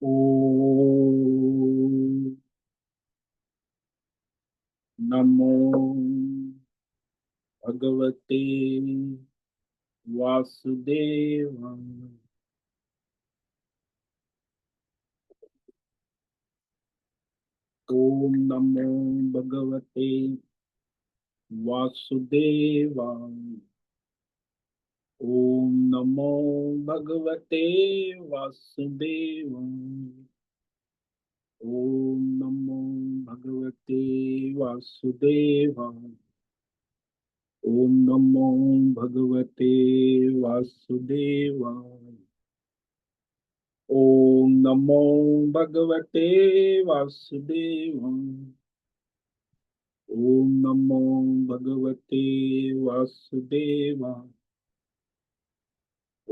ओम नमो भगवते वासुदेवाय। ओम नमो भगवते वासुदेवाय। ओम नमो भगवते वासुदेवाय। ओम नमो भगवते वासुदेवाय। ओम नमो भगवते वासुदेवाय। ओम नमो भगवते वासुदेवाय। ओम नमो भगवते वासुदेवाय।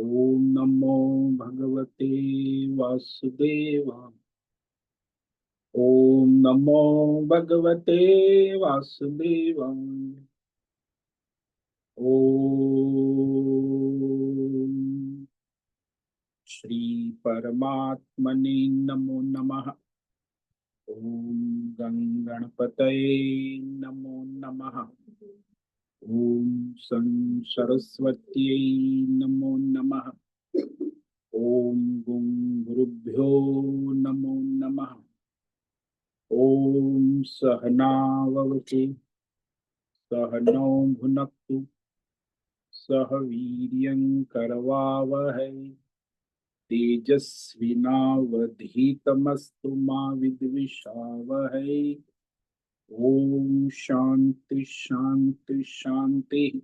ओम नमो भगवते वासुदेवाय। ओम नमो भगवते वासुदेवाय। ओम श्री परमात्मने नमो नमः। ओम गणपतये नमो नमः। ओम सं सरस्वत्यै नमो नमः। ओम गुं गुरुभ्यो नमो नमः। ओम सहनाववतु सहनौ भुनक्तु सह वीर्यं करवावहै तेजस्विनावधीतमस्तु मा विद्विषावहै। ओम शांति शांति शांति।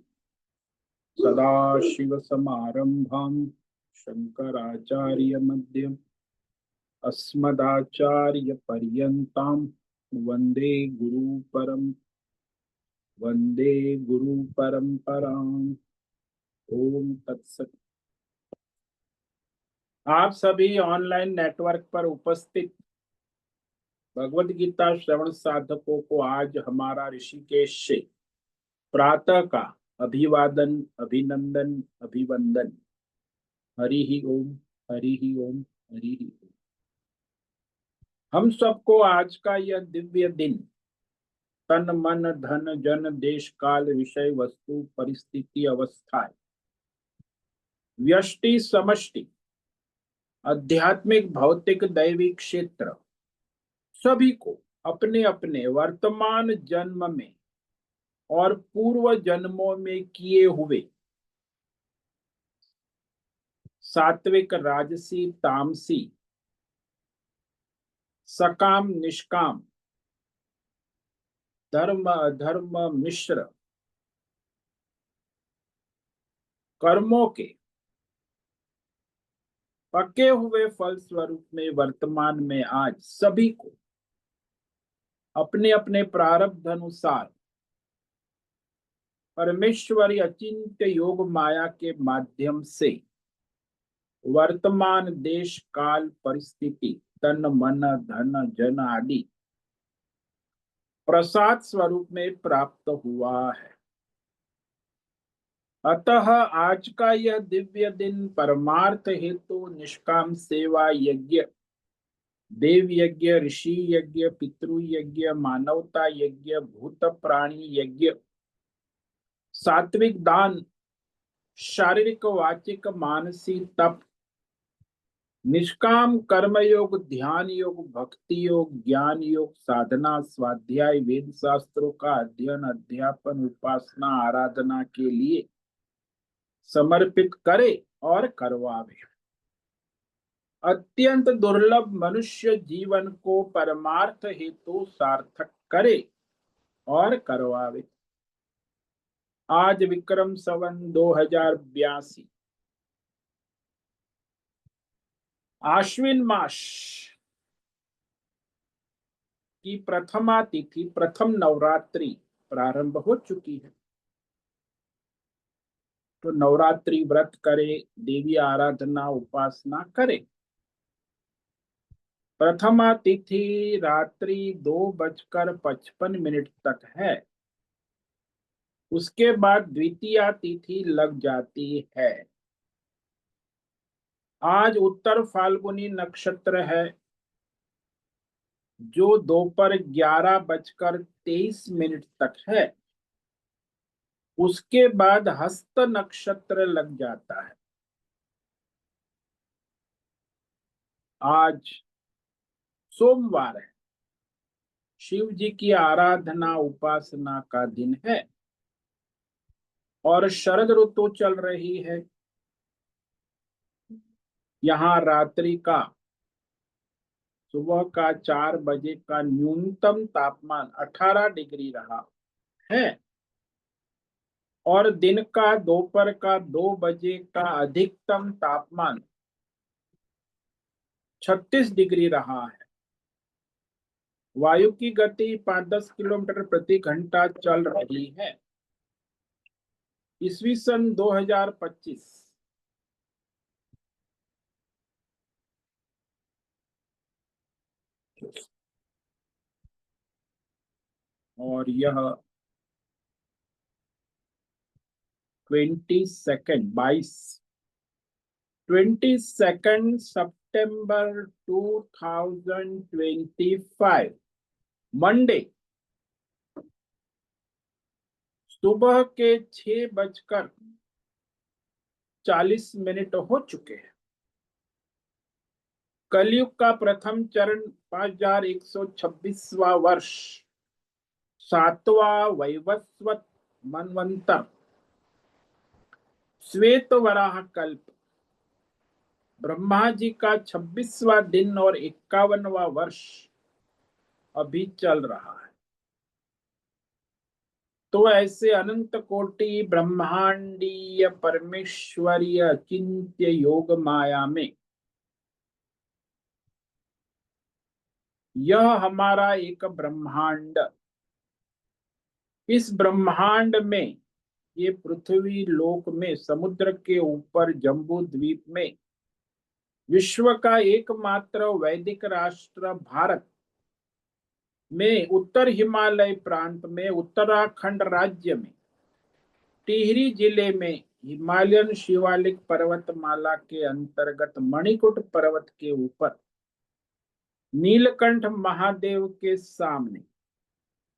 सदाशिव समारंभां शंकराचार्य मध्यम अस्मदाचार्य पर्यन्तां वंदे गुरु परंपराम्। ओम तत्सत। आप सभी ऑनलाइन नेटवर्क पर उपस्थित भगवत गीता श्रवण साधकों को आज हमारा ऋषिकेश से प्रातः का अभिवादन, अभिनंदन, अभिवंदन। हरि ही ओम, हरि ही ओम, हरि ही ओम। हम सबको आज का यह दिव्य दिन तन मन धन जन देश काल विषय वस्तु परिस्थिति अवस्थाएं व्यष्टि समष्टि आध्यात्मिक भौतिक दैविक क्षेत्र सभी को अपने अपने वर्तमान जन्म में और पूर्व जन्मों में किए हुए सात्विक राजसी तामसी सकाम निष्काम धर्म अधर्म मिश्र कर्मों के पके हुए फल स्वरूप में वर्तमान में आज सभी को अपने अपने प्रारब्ध अनुसार परमेश्वरी अचिंत्य योग माया के माध्यम से वर्तमान देश काल परिस्थिति तन मन धन जन आदि प्रसाद स्वरूप में प्राप्त हुआ है। अतः आज का यह दिव्य दिन परमार्थ हेतु निष्काम सेवा यज्ञ, देव यज्ञ, ऋषि यज्ञ, पितृ यज्ञ, मानवता यज्ञ, भूत प्राणी यज्ञ, सात्विक दान, शारीरिक वाचिक मानसिक तप, निष्काम कर्म योग, ध्यान योग, भक्ति योग, ज्ञान योग, साधना, स्वाध्याय, वेद शास्त्रों का अध्ययन, अध्यापन, उपासना, आराधना के लिए समर्पित करे और करवावे। अत्यंत दुर्लभ मनुष्य जीवन को परमार्थ हेतु सार्थक करे और करवावे। आज विक्रम संवत 2082 आश्विन मास की प्रथमा तिथि प्रथम नवरात्रि प्रारंभ हो चुकी है। तो नवरात्रि व्रत करे, देवी आराधना उपासना करे। प्रथमा तिथि रात्रि 2:55 तक है। उसके बाद द्वितीया तिथि लग जाती है। आज उत्तर फाल्गुनी नक्षत्र है जो दोपहर 11:23 तक है। उसके बाद हस्त नक्षत्र लग जाता है। आज सोमवार है, शिव जी की आराधना उपासना का दिन है और शरद ऋतु चल रही है। यहाँ रात्रि का सुबह का 4 बजे का न्यूनतम तापमान 18 डिग्री रहा है और दिन का दोपहर का 2 बजे का अधिकतम तापमान 36 डिग्री रहा है। वायु की गति 5-10 किलोमीटर प्रति घंटा चल रही है। ईस्वी सन 2025। और यह 22 सितंबर 2025 मंडे सुबह के 6:40 हो चुके हैं। कलयुग का प्रथम चरण 5126वां वर्ष, 7वां वैवस्वत मनवंतर, श्वेत वराह कल्प, ब्रह्मा जी का 26वां दिन और 51वां वर्ष अभी चल रहा है। तो ऐसे अनंत कोटि ब्रह्मांडीय परमेश्वरीय अचिंत्य योग माया में यह हमारा एक ब्रह्मांड, इस ब्रह्मांड में ये पृथ्वी लोक में समुद्र के ऊपर जम्बू द्वीप में विश्व का एकमात्र वैदिक राष्ट्र भारत में उत्तर हिमालय प्रांत में उत्तराखंड राज्य में टिहरी जिले में हिमालयन शिवालिक पर्वतमाला के अंतर्गत मणिकूट पर्वत के ऊपर नीलकंठ महादेव के सामने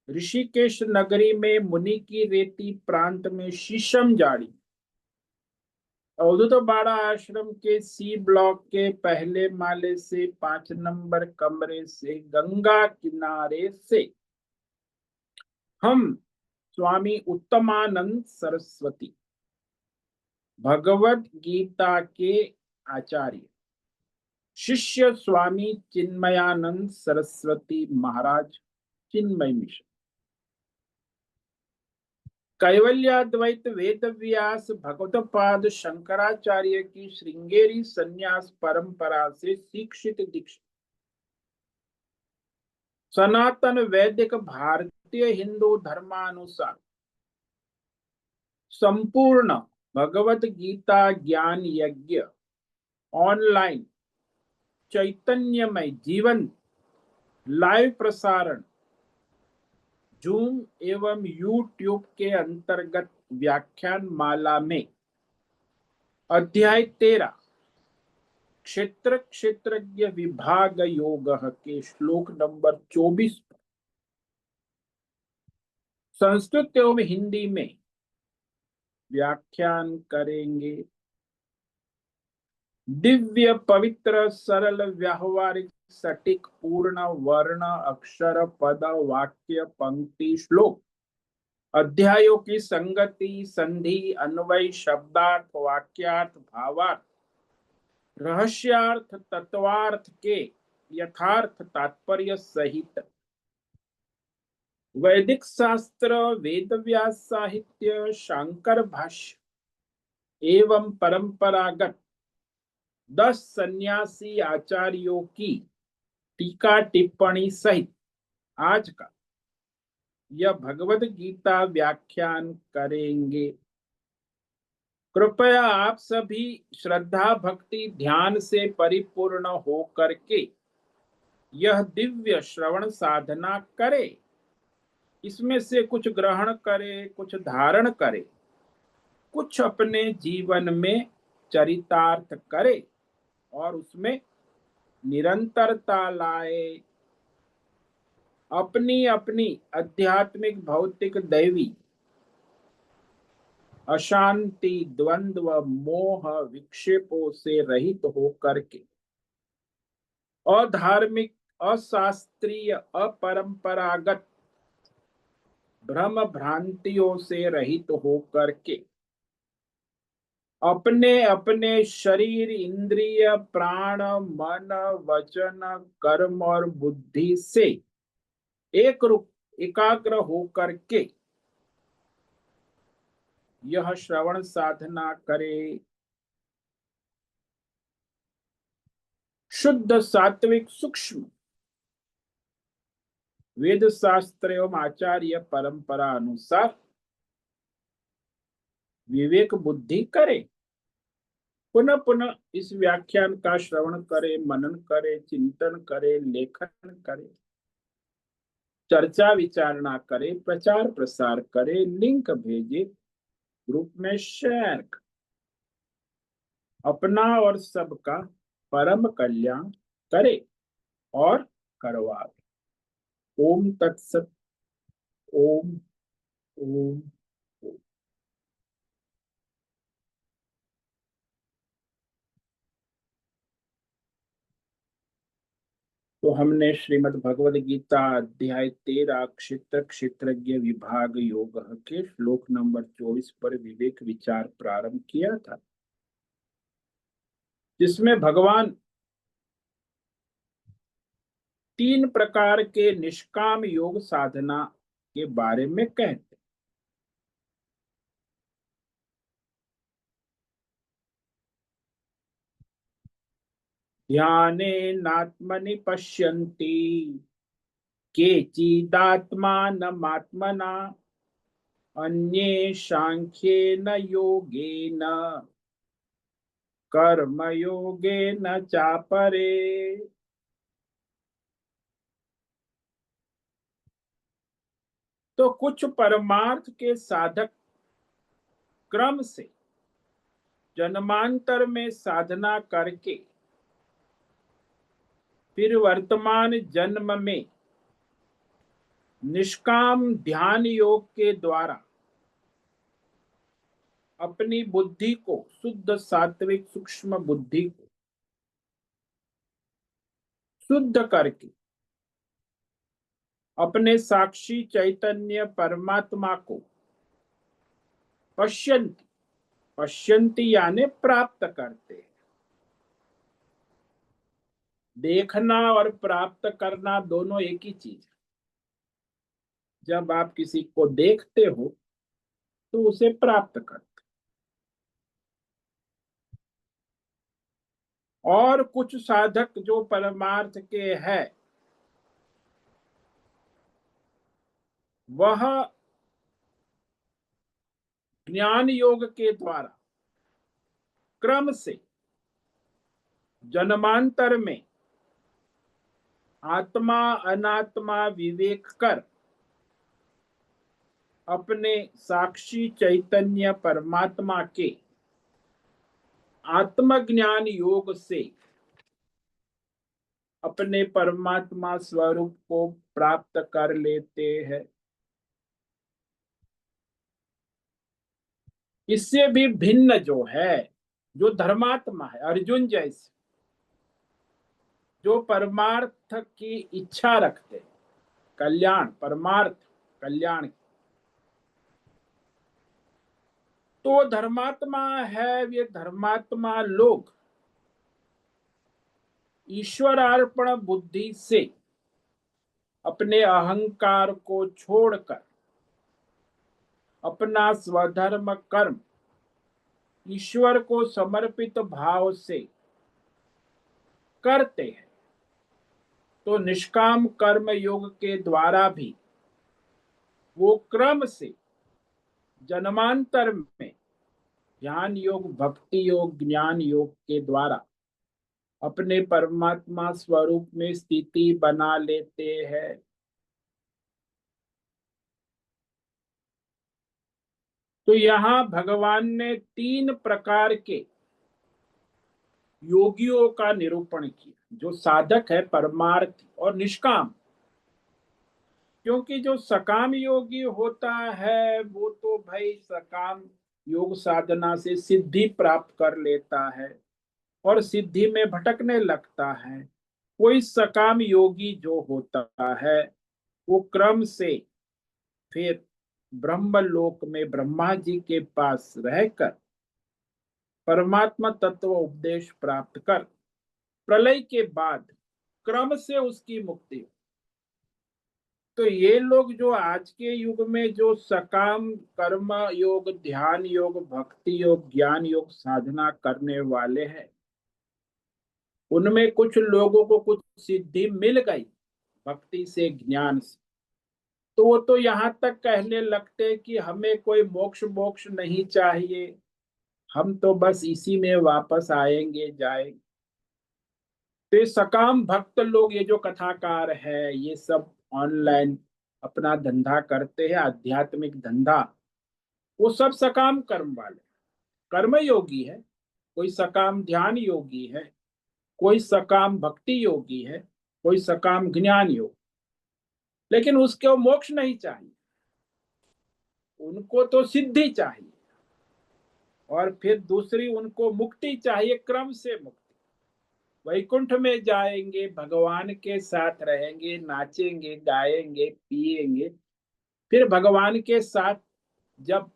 ऋषिकेश नगरी में मुनि की रेती प्रांत में शीशम जाड़ी अवधूत बाड़ा आश्रम के सी ब्लॉक के पहले माले से 5 नंबर कमरे से गंगा किनारे से हम स्वामी उत्तमानंद सरस्वती भगवत गीता के आचार्य शिष्य स्वामी चिन्मयानंद सरस्वती महाराज चिन्मय मिशन कैवल्याद्वैत वेद व्यास भगवतपाद शंकराचार्य की श्रृंगेरी संन्यास परंपरा से शिक्षित दीक्षित सनातन वैदिक भारतीय हिंदू धर्मानुसार संपूर्ण भगवत गीता ज्ञान यज्ञ ऑनलाइन चैतन्यमय जीवन लाइव प्रसारण जूम एवं यूट्यूब के अंतर्गत व्याख्यान माला में अध्याय 13 क्षेत्र क्षेत्रज्ञ विभाग योग के श्लोक नंबर 24 संस्कृत एवं हिंदी में व्याख्यान करेंगे। दिव्य पवित्र सरल व्यावहारिक सटीक पूर्ण वर्ण अक्षर पद वाक्य पंक्ति श्लोक अध्यायों की संगति संधि अन्वय शब्दार्थ वाक्यार्थ भावार्थ रहस्यार्थ तत्वार्थ के यथार्थ तात्पर्य सहित वैदिक शास्त्र वेद व्यास साहित्य शांकर भाष्य एवं परंपरागत 10 सन्यासी आचार्यों की टीका टिप्पणी सहित आज का यह भगवद गीता व्याख्यान करेंगे। कृपया आप सभी श्रद्धा भक्ति ध्यान से परिपूर्ण हो करके यह दिव्य श्रवण साधना करे। इसमें से कुछ ग्रहण करे, कुछ धारण करे, कुछ अपने जीवन में चरितार्थ करे और उसमें निरंतरता लाए, अपनी अपनी आध्यात्मिक भौतिक दैवी अशांति द्वंद्व मोह विक्षेपों से रहित होकर के अधार्मिक अशास्त्रीय अपरंपरागत भ्रम भ्रांतियों से रहित होकर के अपने अपने शरीर इंद्रिय प्राण मन वचन कर्म और बुद्धि से एक रूप एकाग्र होकर के यह श्रवण साधना करे। शुद्ध सात्विक सूक्ष्म वेद शास्त्र एवं आचार्य परंपरा अनुसार विवेक बुद्धि करे। पुनः पुनः इस व्याख्यान का श्रवण करे, मनन करे, चिंतन करे, लेखन करे, चर्चा विचारणा करे, प्रचार प्रसार करे, लिंक भेजे, ग्रुप में शेयर करे, अपना और सबका परम कल्याण करे और करवावे। ओम तत्सत। ओम ओम ओम। तो हमने श्रीमद् भगवद गीता अध्याय 13 क्षेत्र क्षेत्रज्ञ विभाग योग के श्लोक नंबर 24 पर विवेक विचार प्रारंभ किया था, जिसमें भगवान 3 प्रकार के निष्काम योग साधना के बारे में कहते। ध्यानेनात्मनि पश्यन्ति केचिदात्मानमात्मना अन्ये सांख्येन योगेन कर्मयोगेन चापरे। तो कुछ परमार्थ के साधक क्रम से जन्मांतर में साधना करके फिर वर्तमान जन्म में निष्काम ध्यान योग के द्वारा अपनी बुद्धि को, शुद्ध सात्विक सूक्ष्म बुद्धि को शुद्ध करके अपने साक्षी चैतन्य परमात्मा को पश्यन्ति, पश्यन्ति यानी प्राप्त करते हैं। देखना और प्राप्त करना दोनों एक ही चीज है। जब आप किसी को देखते हो तो उसे प्राप्त करते। और कुछ साधक जो परमार्थ के हैं वह ज्ञान योग के द्वारा क्रम से जन्मांतर में आत्मा अनात्मा विवेक कर अपने साक्षी चैतन्य परमात्मा के आत्मज्ञान योग से अपने परमात्मा स्वरूप को प्राप्त कर लेते हैं। इससे भी भिन्न जो है, जो धर्मात्मा है, अर्जुन जैसे जो परमार्थ की इच्छा रखते, कल्याण परमार्थ कल्याण, तो धर्मात्मा है। वे धर्मात्मा लोग ईश्वरार्पण बुद्धि से अपने अहंकार को छोड़कर अपना स्वधर्म कर्म ईश्वर को समर्पित भाव से करते हैं। तो निष्काम कर्म योग के द्वारा भी वो क्रम से जन्मांतर में ज्ञान योग, भक्ति योग, ज्ञान योग के द्वारा अपने परमात्मा स्वरूप में स्थिति बना लेते हैं। तो यहाँ भगवान ने 3 प्रकार के योगियों का निरूपण किया, जो साधक है परमार्थ और निष्काम। क्योंकि जो सकाम योगी होता है वो तो भाई सकाम योग साधना से सिद्धि प्राप्त कर लेता है और सिद्धि में भटकने लगता है। कोई सकाम योगी जो होता है वो क्रम से फिर ब्रह्मलोक में ब्रह्मा जी के पास रहकर परमात्मा तत्व उपदेश प्राप्त कर प्रलय के बाद क्रम से उसकी मुक्ति। तो ये लोग जो आज के युग में जो सकाम कर्म योग, ध्यान योग, भक्ति योग, ज्ञान योग साधना करने वाले हैं, उनमें कुछ लोगों को कुछ सिद्धि मिल गई भक्ति से, ज्ञान से, तो वो तो यहाँ तक कहने लगते कि हमें कोई मोक्ष मोक्ष नहीं चाहिए, हम तो बस इसी में वापस आएंगे जाएंगे। तो ये सकाम भक्त लोग, ये जो कथाकार है, ये सब ऑनलाइन अपना धंधा करते हैं, आध्यात्मिक धंधा, वो सब सकाम कर्म वाले कर्म योगी है। कोई सकाम ध्यान योगी है, कोई सकाम भक्ति योगी है, कोई सकाम ज्ञान योग, लेकिन उसको मोक्ष नहीं चाहिए, उनको तो सिद्धि चाहिए और फिर दूसरी उनको मुक्ति चाहिए, क्रम से मुक्ति। वैकुंठ में जाएंगे, भगवान के साथ रहेंगे, नाचेंगे गाएंगे पिएंगे, फिर भगवान के साथ जब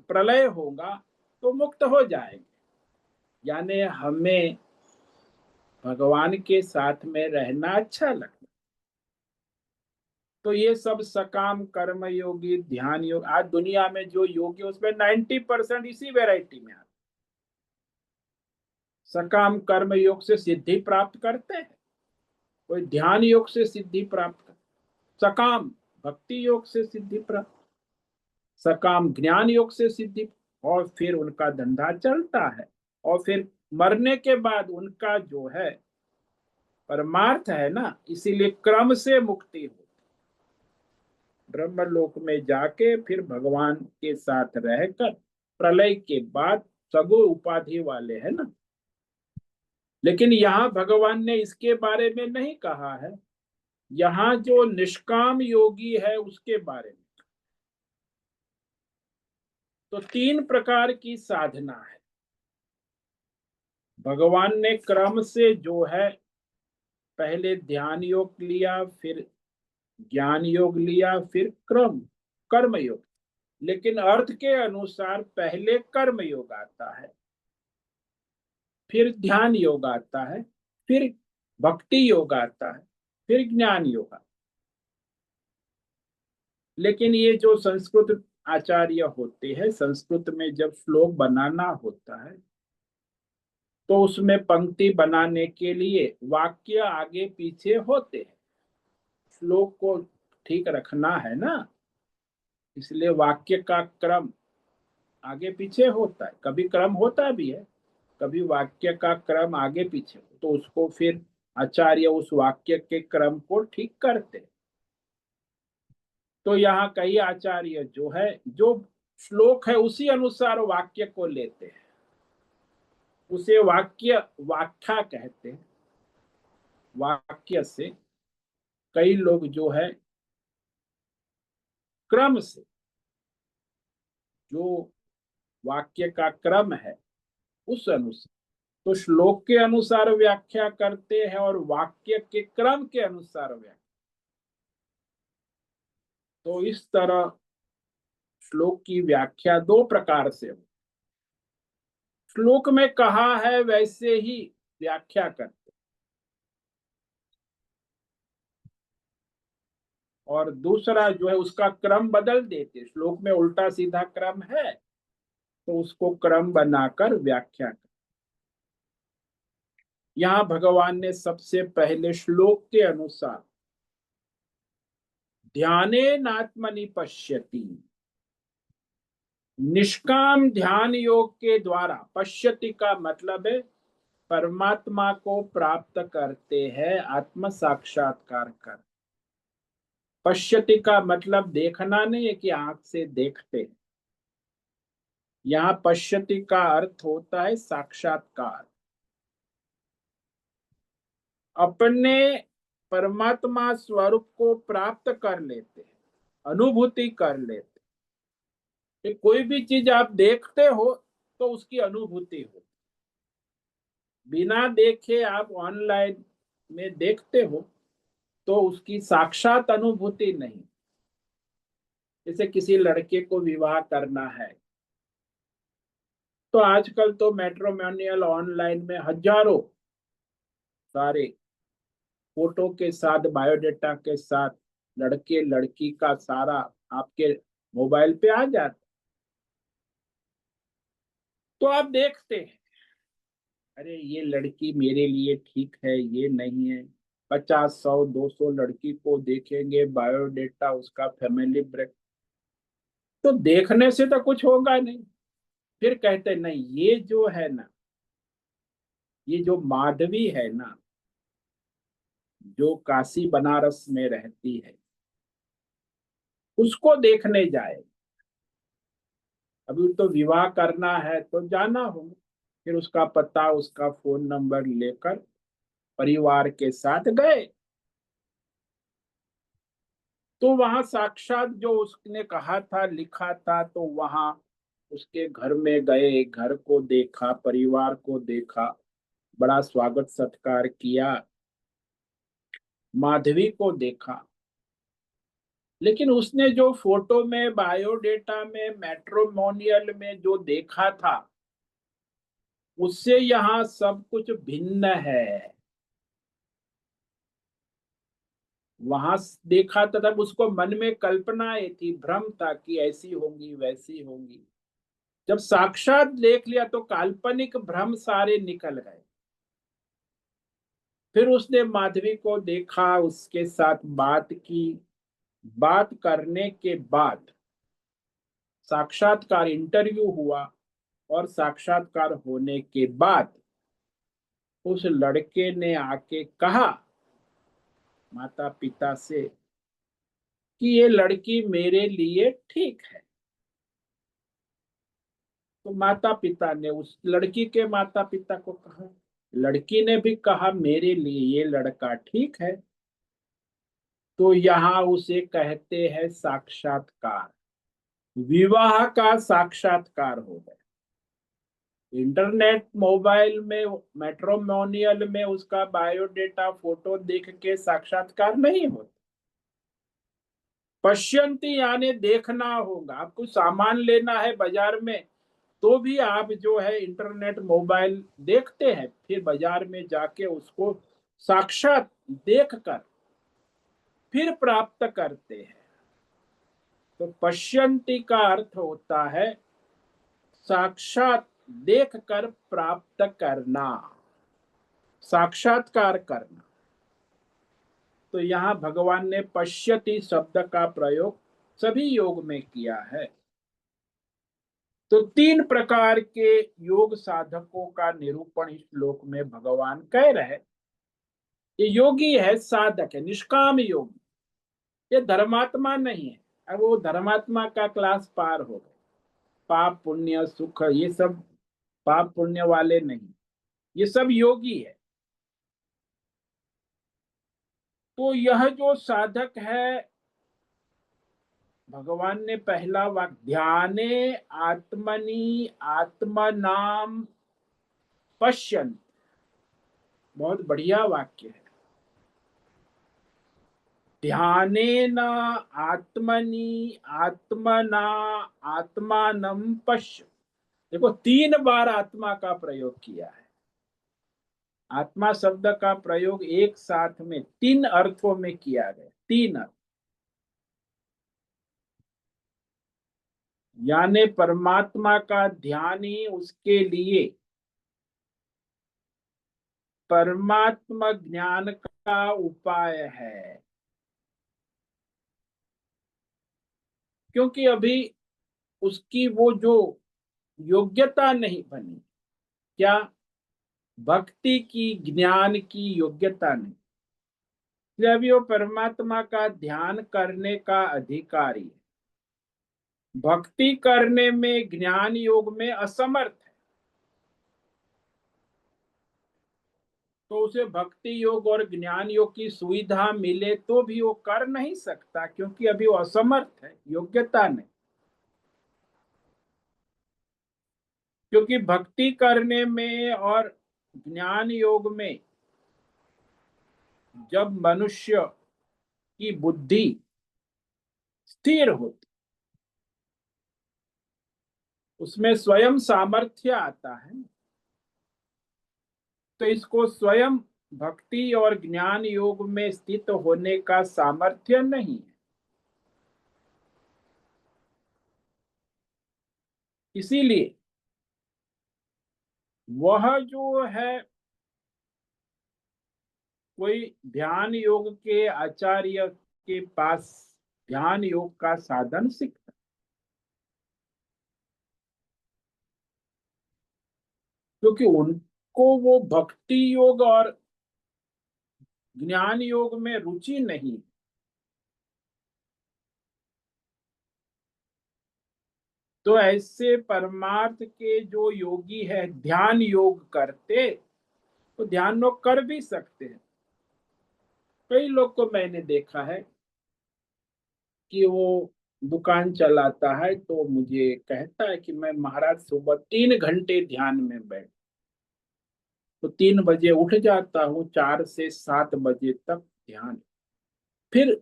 प्रलय होगा तो मुक्त हो जाएंगे। यानी हमें भगवान के साथ में रहना अच्छा लगता। तो ये सब सकाम कर्म योगी, ध्यान योग, आज दुनिया में जो योगी उसमें 90% इसी वैरायटी में आते। सकाम कर्म योग से सिद्धि प्राप्त करते हैं, कोई ध्यान योग से सिद्धि प्राप्त कर, सकाम भक्ति योग से सिद्धि प्राप्त, सकाम ज्ञान योग से सिद्धि, और फिर उनका धंधा चलता है। और फिर मरने के बाद उनका जो है परमार्थ है ना, इसीलिए क्रम से मुक्ति हो, ब्रह्मलोक में जाके फिर भगवान के साथ रहकर प्रलय के बाद सगुण उपाधि वाले है ना। लेकिन यहाँ भगवान ने इसके बारे में नहीं कहा है, यहाँ जो निष्काम योगी है उसके बारे में। तो 3 प्रकार की साधना है। भगवान ने क्रम से जो है पहले ध्यान योग लिया, फिर ज्ञान योग लिया, फिर कर्म योग। लेकिन अर्थ के अनुसार पहले कर्म योग आता है, फिर ध्यान योग आता है, फिर भक्ति योग आता है, फिर ज्ञान योग आता है। लेकिन ये जो संस्कृत आचार्य होते हैं, संस्कृत में जब श्लोक बनाना होता है तो उसमें पंक्ति बनाने के लिए वाक्य आगे पीछे होते हैं, श्लोक को ठीक रखना है ना, इसलिए वाक्य का क्रम आगे पीछे होता है। कभी क्रम होता भी है, कभी वाक्य का क्रम आगे पीछे हो, तो उसको फिर आचार्य उस वाक्य के क्रम को ठीक करते। तो यहाँ कई आचार्य जो है, जो श्लोक है उसी अनुसार वाक्य को लेते हैं, उसे वाक्य व्याख्या कहते हैं। वाक्य से कई लोग जो है क्रम से, जो वाक्य का क्रम है उस अनुसार, तो श्लोक के अनुसार व्याख्या करते हैं और वाक्य के क्रम के अनुसार व्याख्या। तो इस तरह श्लोक की व्याख्या 2 प्रकार से हो, श्लोक में कहा है वैसे ही व्याख्या करते, और दूसरा जो है उसका क्रम बदल देते, श्लोक में उल्टा सीधा क्रम है तो उसको क्रम बनाकर व्याख्या कर। यहाँ भगवान ने सबसे पहले श्लोक के अनुसार ध्यानेनात्मनि पश्यति, निष्काम ध्यान योग के द्वारा, पश्यति का मतलब है परमात्मा को प्राप्त करते हैं, आत्म साक्षात्कार कर। पश्यति का मतलब देखना नहीं है कि आंख से देखते, यहाँ पश्यति का अर्थ होता है साक्षात्कार। अपने परमात्मा स्वरूप को प्राप्त कर लेते हैं, अनुभूति कर लेते हैं। कि कोई भी चीज आप देखते हो तो उसकी अनुभूति हो, बिना देखे आप ऑनलाइन में देखते हो तो उसकी साक्षात अनुभूति नहीं। जैसे किसी लड़के को विवाह करना है तो आजकल तो मैट्रिमोनियल ऑनलाइन में हजारों सारे फोटो के साथ, बायोडेटा के साथ लड़के लड़की का सारा आपके मोबाइल पे आ जाता, तो आप देखते हैं अरे ये लड़की मेरे लिए ठीक है, ये नहीं है। 50, 100, 200 लड़की को देखेंगे, बायोडेटा उसका, फैमिली ब्रेक, तो देखने से तो कुछ होगा नहीं। फिर कहते नहीं, ये जो है ना, ये जो माधवी है ना, जो काशी बनारस में रहती है, उसको देखने जाए। अभी तो विवाह करना है तो जाना होगा। फिर उसका पता, उसका फोन नंबर लेकर परिवार के साथ गए, तो वहां साक्षात जो उसने कहा था, लिखा था, तो वहां उसके घर में गए, घर को देखा, परिवार को देखा, बड़ा स्वागत सत्कार किया, माधवी को देखा। लेकिन उसने जो फोटो में, बायोडेटा में, मैट्रिमोनियल में जो देखा था, उससे यहाँ सब कुछ भिन्न है। वहां देखा था तब उसको मन में कल्पनाएं थी, भ्रम था कि ऐसी होंगी वैसी होंगी। जब साक्षात देख लिया तो काल्पनिक भ्रम सारे निकल गए। फिर उसने माधवी को देखा, उसके साथ बात की। बात करने के बाद साक्षात्कार, इंटरव्यू हुआ, और साक्षात्कार होने के बाद उस लड़के ने आके कहा माता पिता से कि ये लड़की मेरे लिए ठीक है। तो माता पिता ने उस लड़की के माता पिता को कहा, लड़की ने भी कहा मेरे लिए ये लड़का ठीक है। तो यहाँ उसे कहते हैं साक्षात्कार, विवाह का साक्षात्कार हो गया। इंटरनेट, मोबाइल में, मैट्रिमोनियल में उसका बायोडेटा, फोटो देख के साक्षात्कार नहीं होता। पश्यंती यानी देखना होगा। आपको सामान लेना है बाजार में तो भी आप जो है इंटरनेट, मोबाइल देखते हैं, फिर बाजार में जाके उसको साक्षात देखकर फिर प्राप्त करते हैं। तो पश्यंती का अर्थ होता है साक्षात देखकर प्राप्त करना, साक्षात्कार करना। तो यहाँ भगवान ने पश्यति शब्द का प्रयोग सभी योग में किया है। तो 3 प्रकार के योग साधकों का निरूपण इस श्लोक में भगवान कह रहे। ये योगी है, साधक है, निष्काम योगी। ये धर्मात्मा नहीं है। अब वो धर्मात्मा का क्लास पार हो गए, पाप पुण्य सुख ये सब पाप पुण्य वाले नहीं, ये सब योगी है। तो यह जो साधक है, भगवान ने पहला वाक्य, ध्याने आत्मनि आत्मनाम पश्यन्, बहुत बढ़िया वाक्य है। ध्यानेन आत्मनि आत्मना आत्मानं पश्य। देखो 3 बार आत्मा का प्रयोग किया है। आत्मा शब्द का प्रयोग एक साथ में 3 अर्थों में किया गया, 3 अर्थ। यानी परमात्मा का ध्यान ही उसके लिए परमात्मा ज्ञान का उपाय है। क्योंकि अभी उसकी वो जो योग्यता नहीं बनी, क्या, भक्ति की, ज्ञान की योग्यता नहीं, इसलिए अभी वो परमात्मा का ध्यान करने का अधिकारी है। भक्ति करने में, ज्ञान योग में असमर्थ है। तो उसे भक्ति योग और ज्ञान योग की सुविधा मिले तो भी वो कर नहीं सकता, क्योंकि अभी वो असमर्थ है, योग्यता नहीं। क्योंकि भक्ति करने में और ज्ञान योग में जब मनुष्य की बुद्धि स्थिर होती, उसमें स्वयं सामर्थ्य आता है। तो इसको स्वयं भक्ति और ज्ञान योग में स्थित होने का सामर्थ्य नहीं है। इसीलिए वह जो है कोई ध्यान योग के आचार्य के पास ध्यान योग का साधन सीखता, क्योंकि उनको वो भक्ति योग और ज्ञान योग में रुचि नहीं। तो ऐसे परमार्थ के जो योगी है ध्यान योग करते, तो ध्यान योग कर भी सकते हैं। कई लोग को मैंने देखा है कि वो दुकान चलाता है, तो मुझे कहता है कि मैं महाराज सुबह 3 घंटे ध्यान में बैठ, तो 3 बजे उठ जाता हूँ, 4 से 7 बजे तक ध्यान, फिर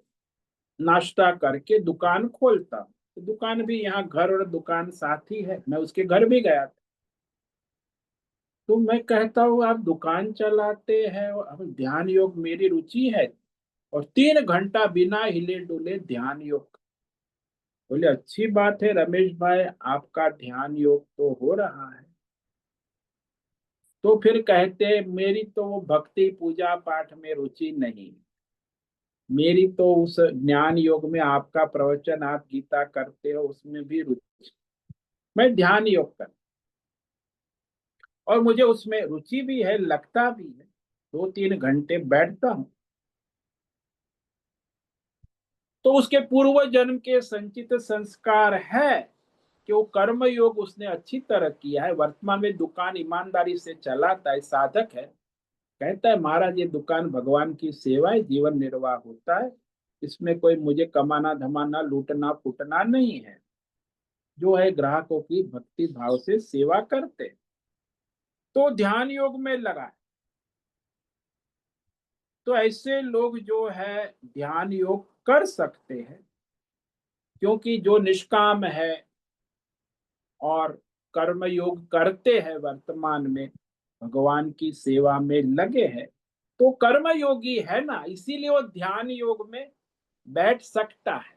नाश्ता करके दुकान खोलता हूँ। तो दुकान भी यहाँ घर और दुकान साथ ही है, मैं उसके घर भी गया था। तो मैं कहता हूँ आप दुकान चलाते हैं और अब ध्यान योग मेरी रुचि है, और 3 घंटा बिना हिले डुले ध्यान योग। बोले अच्छी बात है रमेश भाई, आपका ध्यान योग तो हो रहा है। तो फिर कहते मेरी तो वो भक्ति पूजा पाठ में रुचि नहीं, मेरी तो उस ज्ञान योग में आपका प्रवचन आप गीता करते हो उसमें भी रुचि, मैं ध्यान योग कर, और मुझे उसमें रुचि भी है, लगता भी है, 2-3 घंटे बैठता हूँ। तो उसके पूर्व जन्म के संचित संस्कार है कि वो कर्म योग उसने अच्छी तरह किया है, वर्तमान में दुकान ईमानदारी से चलाता है, साधक है। कहता है महाराज ये दुकान भगवान की सेवा है, जीवन निर्वाह होता है, इसमें कोई मुझे कमाना धमाना लूटना फूटना नहीं है। जो है ग्राहकों की भक्ति भाव से सेवा करते, तो ध्यान योग में लगा है। तो ऐसे लोग जो है ध्यान योग कर सकते हैं, क्योंकि जो निष्काम है और कर्म योग करते हैं, वर्तमान में भगवान की सेवा में लगे हैं, तो कर्म योगी है ना, इसीलिए वो ध्यान योग में बैठ सकता है।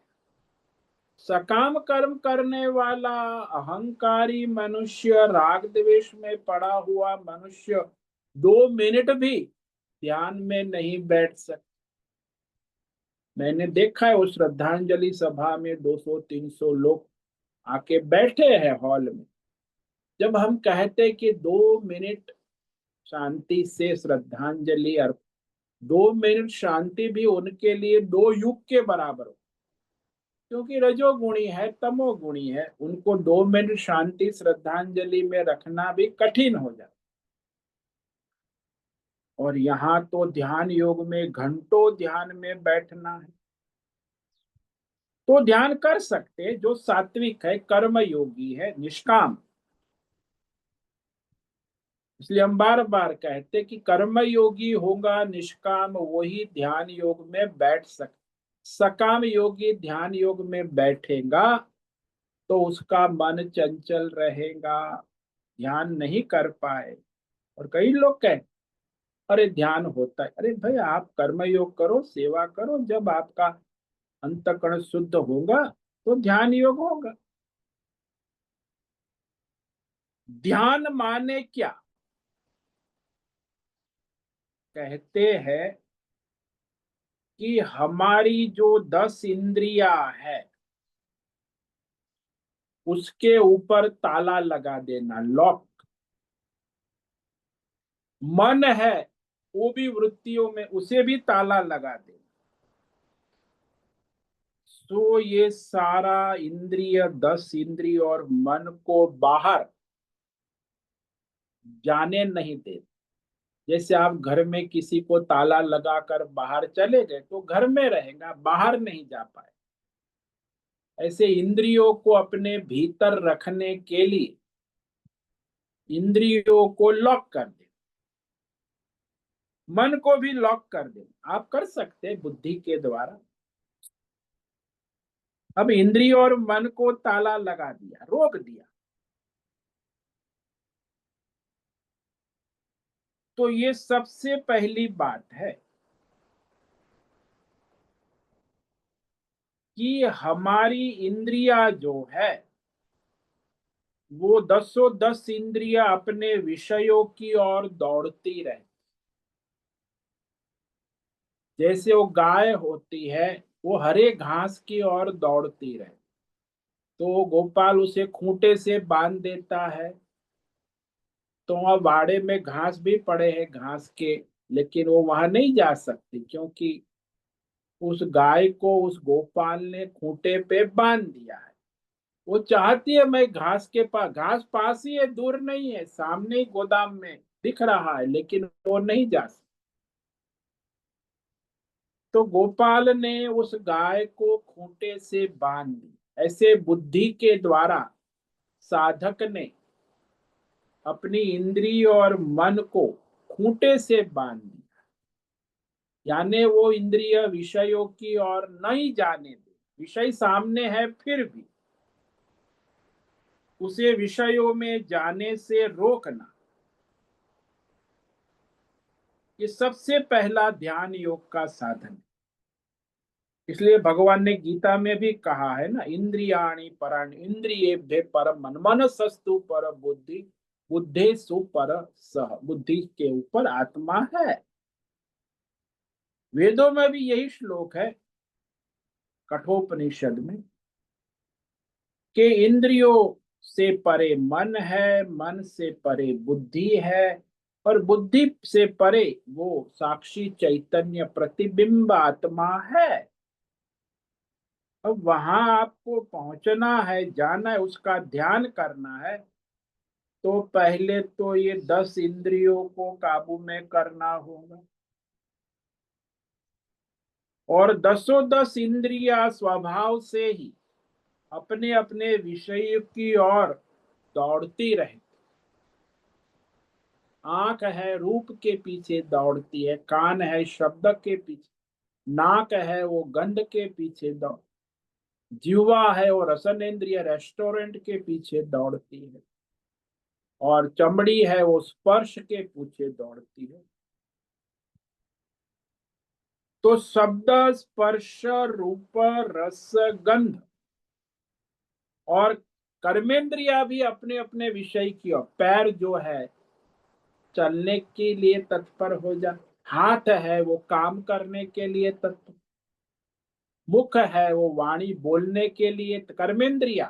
सकाम कर्म करने वाला अहंकारी मनुष्य, राग द्वेष में पड़ा हुआ मनुष्य 2 मिनट भी ध्यान में नहीं बैठ सकता। मैंने देखा है उस श्रद्धांजलि सभा में 200-300 लोग आके बैठे हैं हॉल में। जब हम कहते कि 2 मिनट शांति से श्रद्धांजलि, और 2 मिनट शांति भी उनके लिए 2 युग के बराबर हो, क्योंकि रजोगुणी है तमोगुणी है, उनको 2 मिनट शांति श्रद्धांजलि में रखना भी कठिन हो जाता। और यहाँ तो ध्यान योग में घंटों ध्यान में बैठना है। तो ध्यान कर सकते जो सात्विक है, कर्म योगी है, निष्काम। इसलिए हम बार बार कहते कि कर्म योगी होगा निष्काम, वही ध्यान योग में बैठ सकता। सकाम योगी ध्यान योग में बैठेगा तो उसका मन चंचल रहेगा, ध्यान नहीं कर पाए। और कई लोग कहते अरे ध्यान होता है, अरे भाई आप कर्म योग करो, सेवा करो, जब आपका अंतःकरण शुद्ध होगा तो ध्यान योग होगा। ध्यान माने क्या? कहते हैं कि हमारी जो 10 इंद्रियां है उसके ऊपर ताला लगा देना, लॉक। मन है वो भी वृत्तियों में, उसे भी ताला लगा देना। तो ये सारा इंद्रिय, 10 इंद्रिय और मन को बाहर जाने नहीं देते। जैसे आप घर में किसी को ताला लगाकर बाहर चले गए तो घर में रहेगा, बाहर नहीं जा पाए। ऐसे इंद्रियों को अपने भीतर रखने के लिए इंद्रियों को लॉक कर दे, मन को भी लॉक कर दे। आप कर सकते हैं बुद्धि के द्वारा। अब इंद्रिय और मन को ताला लगा दिया, रोक दिया, तो ये सबसे पहली बात है कि हमारी इंद्रिया जो है वो दसों दस इंद्रिया अपने विषयों की ओर दौड़ती रहे। जैसे वो गाय होती है, वो हरे घास की ओर दौड़ती रहे, तो गोपाल उसे खूंटे से बांध देता है। तो वहां बाड़े में घास भी पड़े हैं घास के, लेकिन वो वहां नहीं जा सकती क्योंकि उस गाय को उस गोपाल ने खूंटे पे बांध दिया है। वो चाहती है मैं घास के पास, घास पास ही है, दूर नहीं है, सामने ही गोदाम में दिख रहा है, लेकिन वो नहीं जा सकती। तो गोपाल ने उस गाय को खूंटे से बांध दी। ऐसे बुद्धि के द्वारा साधक ने अपनी इंद्रिय और मन को खूंटे से बांध दिया, यानी वो इंद्रिय विषयों की ओर नहीं जाने दे। विषय सामने है फिर भी उसे विषयों में जाने से रोकना, ये सबसे पहला ध्यान योग का साधन है। इसलिए भगवान ने गीता में भी कहा है ना, इंद्रियाणि पराणि इंद्रियेभ्य परम मन, मनसस्तु पर बुद्धि, बुद्धेषु पर सह, बुद्धि के ऊपर आत्मा है। वेदों में भी यही श्लोक है, कठोपनिषद में, कि इंद्रियों से परे मन है, मन से परे बुद्धि है, और बुद्धि से परे वो साक्षी चैतन्य प्रतिबिंब आत्मा है। अब वहां आपको पहुंचना है, जाना है, उसका ध्यान करना है, तो पहले तो ये 10 इंद्रियों को काबू में करना होगा। और दसों 10 इंद्रियां स्वभाव से ही अपने अपने विषय की ओर दौड़ती रहती। आंख है रूप के पीछे दौड़ती है, कान है शब्द के पीछे, नाक है वो गंध के पीछे दौड़, जीवा है वो रसनेन्द्रिय रेस्टोरेंट के पीछे दौड़ती है, और चमड़ी है वो स्पर्श के पीछे दौड़ती है। तो शब्द स्पर्श रूप रस गंध और कर्मेंद्रिया भी अपने अपने विषय की ओर, पैर जो है चलने के लिए तत्पर हो जा, हाथ है वो काम करने के लिए तत्पर, मुख है वो वाणी बोलने के लिए, कर्मेंद्रिया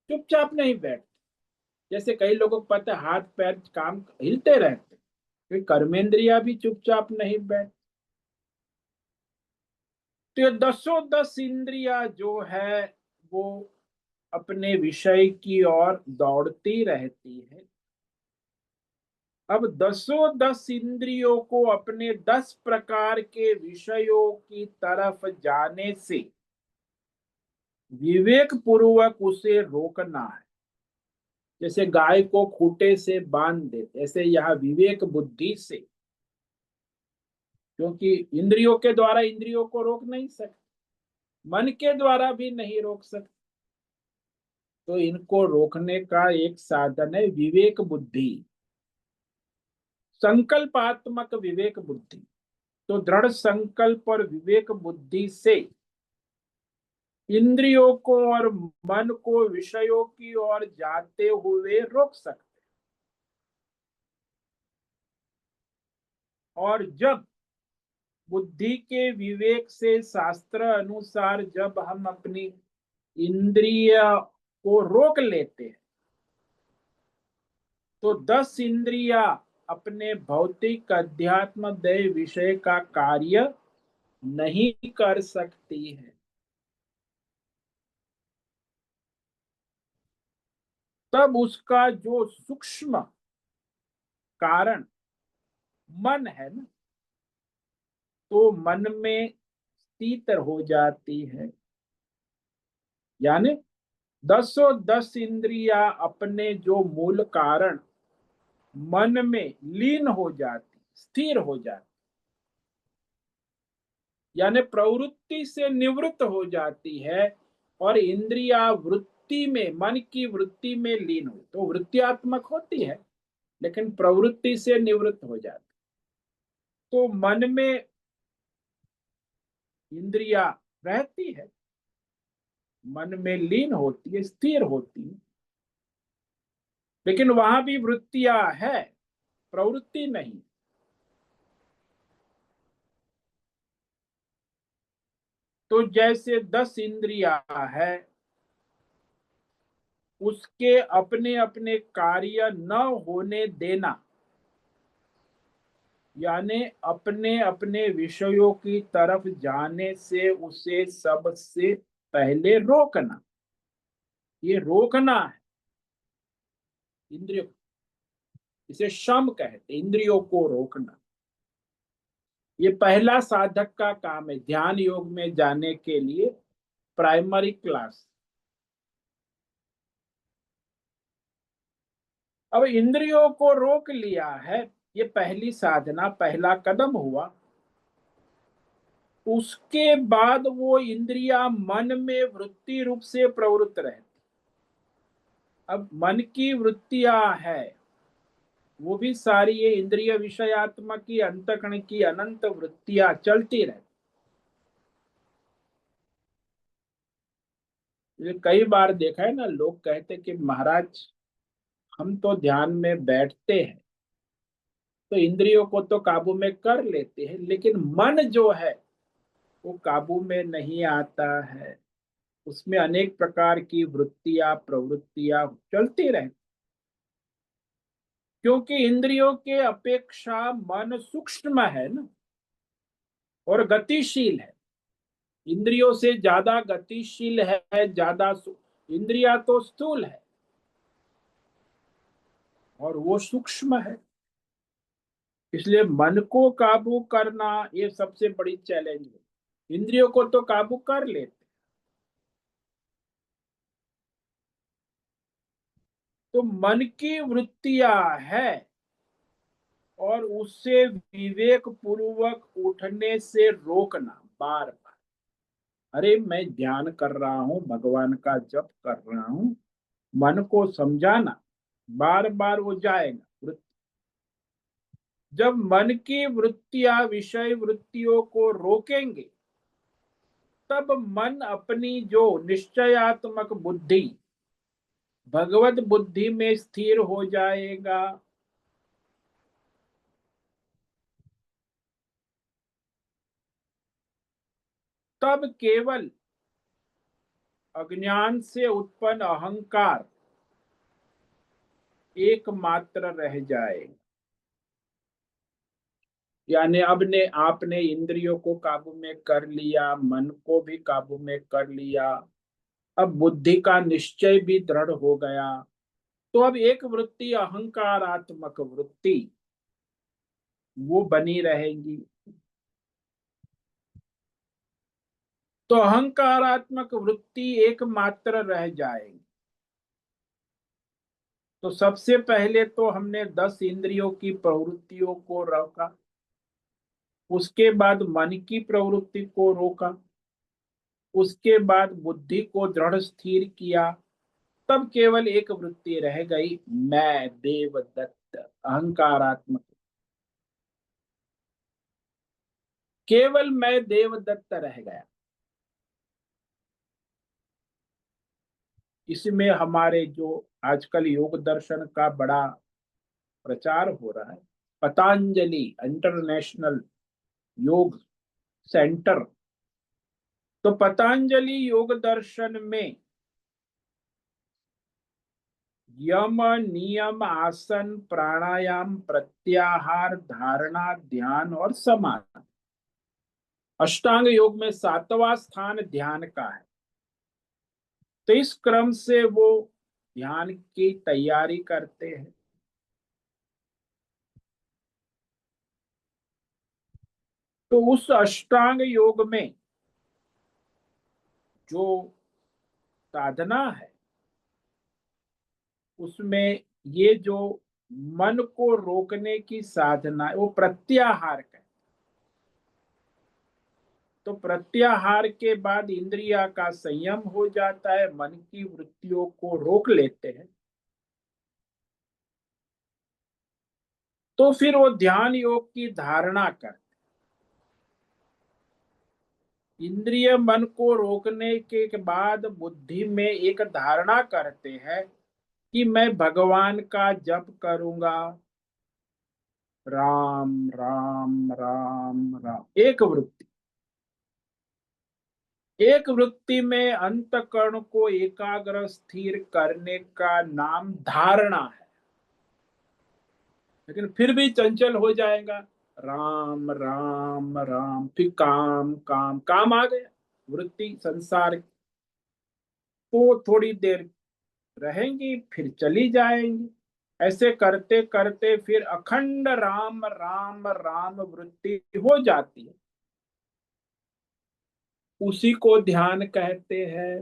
चुपचाप नहीं बैठ। जैसे कई लोगों को पता है हाथ पैर काम हिलते रहते, क्योंकि कर्मेंद्रिया भी चुपचाप नहीं बैठ। तो ये दसों 10 इंद्रिया जो है वो अपने विषय की ओर दौड़ती रहती है। अब दसों 10 इंद्रियों को अपने 10 प्रकार के विषयों की तरफ जाने से विवेक पूर्वक उसे रोकना है। जैसे गाय को खूंटे से बांध देते, ऐसे यह विवेक बुद्धि से, क्योंकि इंद्रियों के द्वारा इंद्रियों को रोक नहीं सकते, मन के द्वारा भी नहीं रोक सकते, तो इनको रोकने का एक साधन है विवेक बुद्धि, संकल्पात्मक विवेक बुद्धि। तो दृढ़ संकल्प और विवेक बुद्धि से इंद्रियों को और मन को विषयों की ओर जाते हुए रोक सकते। और जब बुद्धि के विवेक से शास्त्र अनुसार जब हम अपनी इंद्रिय को रोक लेते हैं, तो 10 इंद्रिया अपने भौतिक अध्यात्म देह विषय का कार्य नहीं कर सकती है। तब उसका जो सूक्ष्म कारण मन है ना, तो मन में शीत हो जाती है। यानी दसों दस इंद्रिया अपने जो मूल कारण मन में लीन हो जाती, स्थिर हो जाती, यानी प्रवृत्ति से निवृत्त हो जाती है। और इंद्रिया वृत्ति में, मन की वृत्ति में लीन हो, तो वृत्त्यात्मक होती है लेकिन प्रवृत्ति से निवृत्त हो जाती। तो मन में इंद्रिया रहती है, मन में लीन होती है, स्थिर होती है, लेकिन वहां भी वृत्तियां है, प्रवृत्ति नहीं। तो जैसे 10 इंद्रिया है, उसके अपने अपने कार्य न होने देना, यानी अपने अपने विषयों की तरफ जाने से उसे सबसे पहले रोकना। ये रोकना है इंद्रियों, इसे शम कहते, इंद्रियों को रोकना। ये पहला साधक का काम है ध्यान योग में जाने के लिए, प्राइमरी क्लास। अब इंद्रियों को रोक लिया है, ये पहली साधना, पहला कदम हुआ। उसके बाद वो इंद्रिया मन में वृत्ति रूप से प्रवृत्त रहती। अब मन की वृत्तियां है, वो भी सारी ये इंद्रिय विषयात्मक की, अंतकण की अनंत वृत्तियां चलती रहती। ये कई बार देखा है ना, लोग कहते कि महाराज हम तो ध्यान में बैठते हैं तो इंद्रियों को तो काबू में कर लेते हैं, लेकिन मन जो है वो काबू में नहीं आता है। उसमें अनेक प्रकार की वृत्तियां, प्रवृत्तियां चलती रहती, क्योंकि इंद्रियों के अपेक्षा मन सूक्ष्म है ना, और गतिशील है। इंद्रियों से ज्यादा गतिशील है, ज्यादा इंद्रिया तो स्थूल है और वो सूक्ष्म है। इसलिए मन को काबू करना ये सबसे बड़ी चैलेंज है। इंद्रियों को तो काबू कर लेते, तो मन की वृत्तियां है और उससे विवेक पूर्वक उठने से रोकना बार बार। अरे मैं ध्यान कर रहा हूं, भगवान का जप कर रहा हूं, मन को समझाना, बार बार वो जाएगा जब मन की वृत्तियां विषय वृत्तियों को रोकेंगे, तब मन अपनी जो निश्चयात्मक बुद्धि, भगवत बुद्धि में स्थिर हो जाएगा। तब केवल अज्ञान से उत्पन्न अहंकार एकमात्र रह जाएगा। यानी अब ने आपने इंद्रियों को काबू में कर लिया, मन को भी काबू में कर लिया, अब बुद्धि का निश्चय भी दृढ़ हो गया, तो अब एक वृत्ति अहंकारात्मक वृत्ति वो बनी रहेगी। तो अहंकारात्मक वृत्ति एकमात्र रह जाएगी। तो सबसे पहले तो हमने 10 इंद्रियों की प्रवृत्तियों को रोका, उसके बाद मन की प्रवृत्ति को रोका, उसके बाद बुद्धि को दृढ़ स्थिर किया, तब केवल एक वृत्ति रह गई, मैं देवदत्त, अहंकारात्मक। केवल मैं देवदत्त रह गया। इसमें हमारे जो आजकल योग दर्शन का बड़ा प्रचार हो रहा है, पतंजलि इंटरनेशनल योग सेंटर, तो पतंजलि योग दर्शन में यम नियम आसन प्राणायाम प्रत्याहार धारणा ध्यान और समाधि, अष्टांग योग में 7वां स्थान ध्यान का है। तो इस क्रम से वो ध्यान की तैयारी करते हैं। तो उस अष्टांग योग में जो साधना है उसमें ये जो मन को रोकने की साधना है वो प्रत्याहार का है। तो प्रत्याहार के बाद इंद्रिया का संयम हो जाता है, मन की वृत्तियों को रोक लेते हैं। तो फिर वो ध्यान योग की धारणा कर, इंद्रिय मन को रोकने के बाद बुद्धि में एक धारणा करते हैं कि मैं भगवान का जप करूंगा, राम राम राम राम। एक वृत्ति में अंतकरण को एकाग्र स्थिर करने का नाम धारणा है। लेकिन फिर भी चंचल हो जाएगा, राम राम राम, फिर काम काम काम आ गया, वृत्ति संसार को थोड़ी देर रहेंगी फिर चली जाएंगी। ऐसे करते करते फिर अखंड राम राम राम वृत्ति हो जाती है। उसी को ध्यान कहते हैं।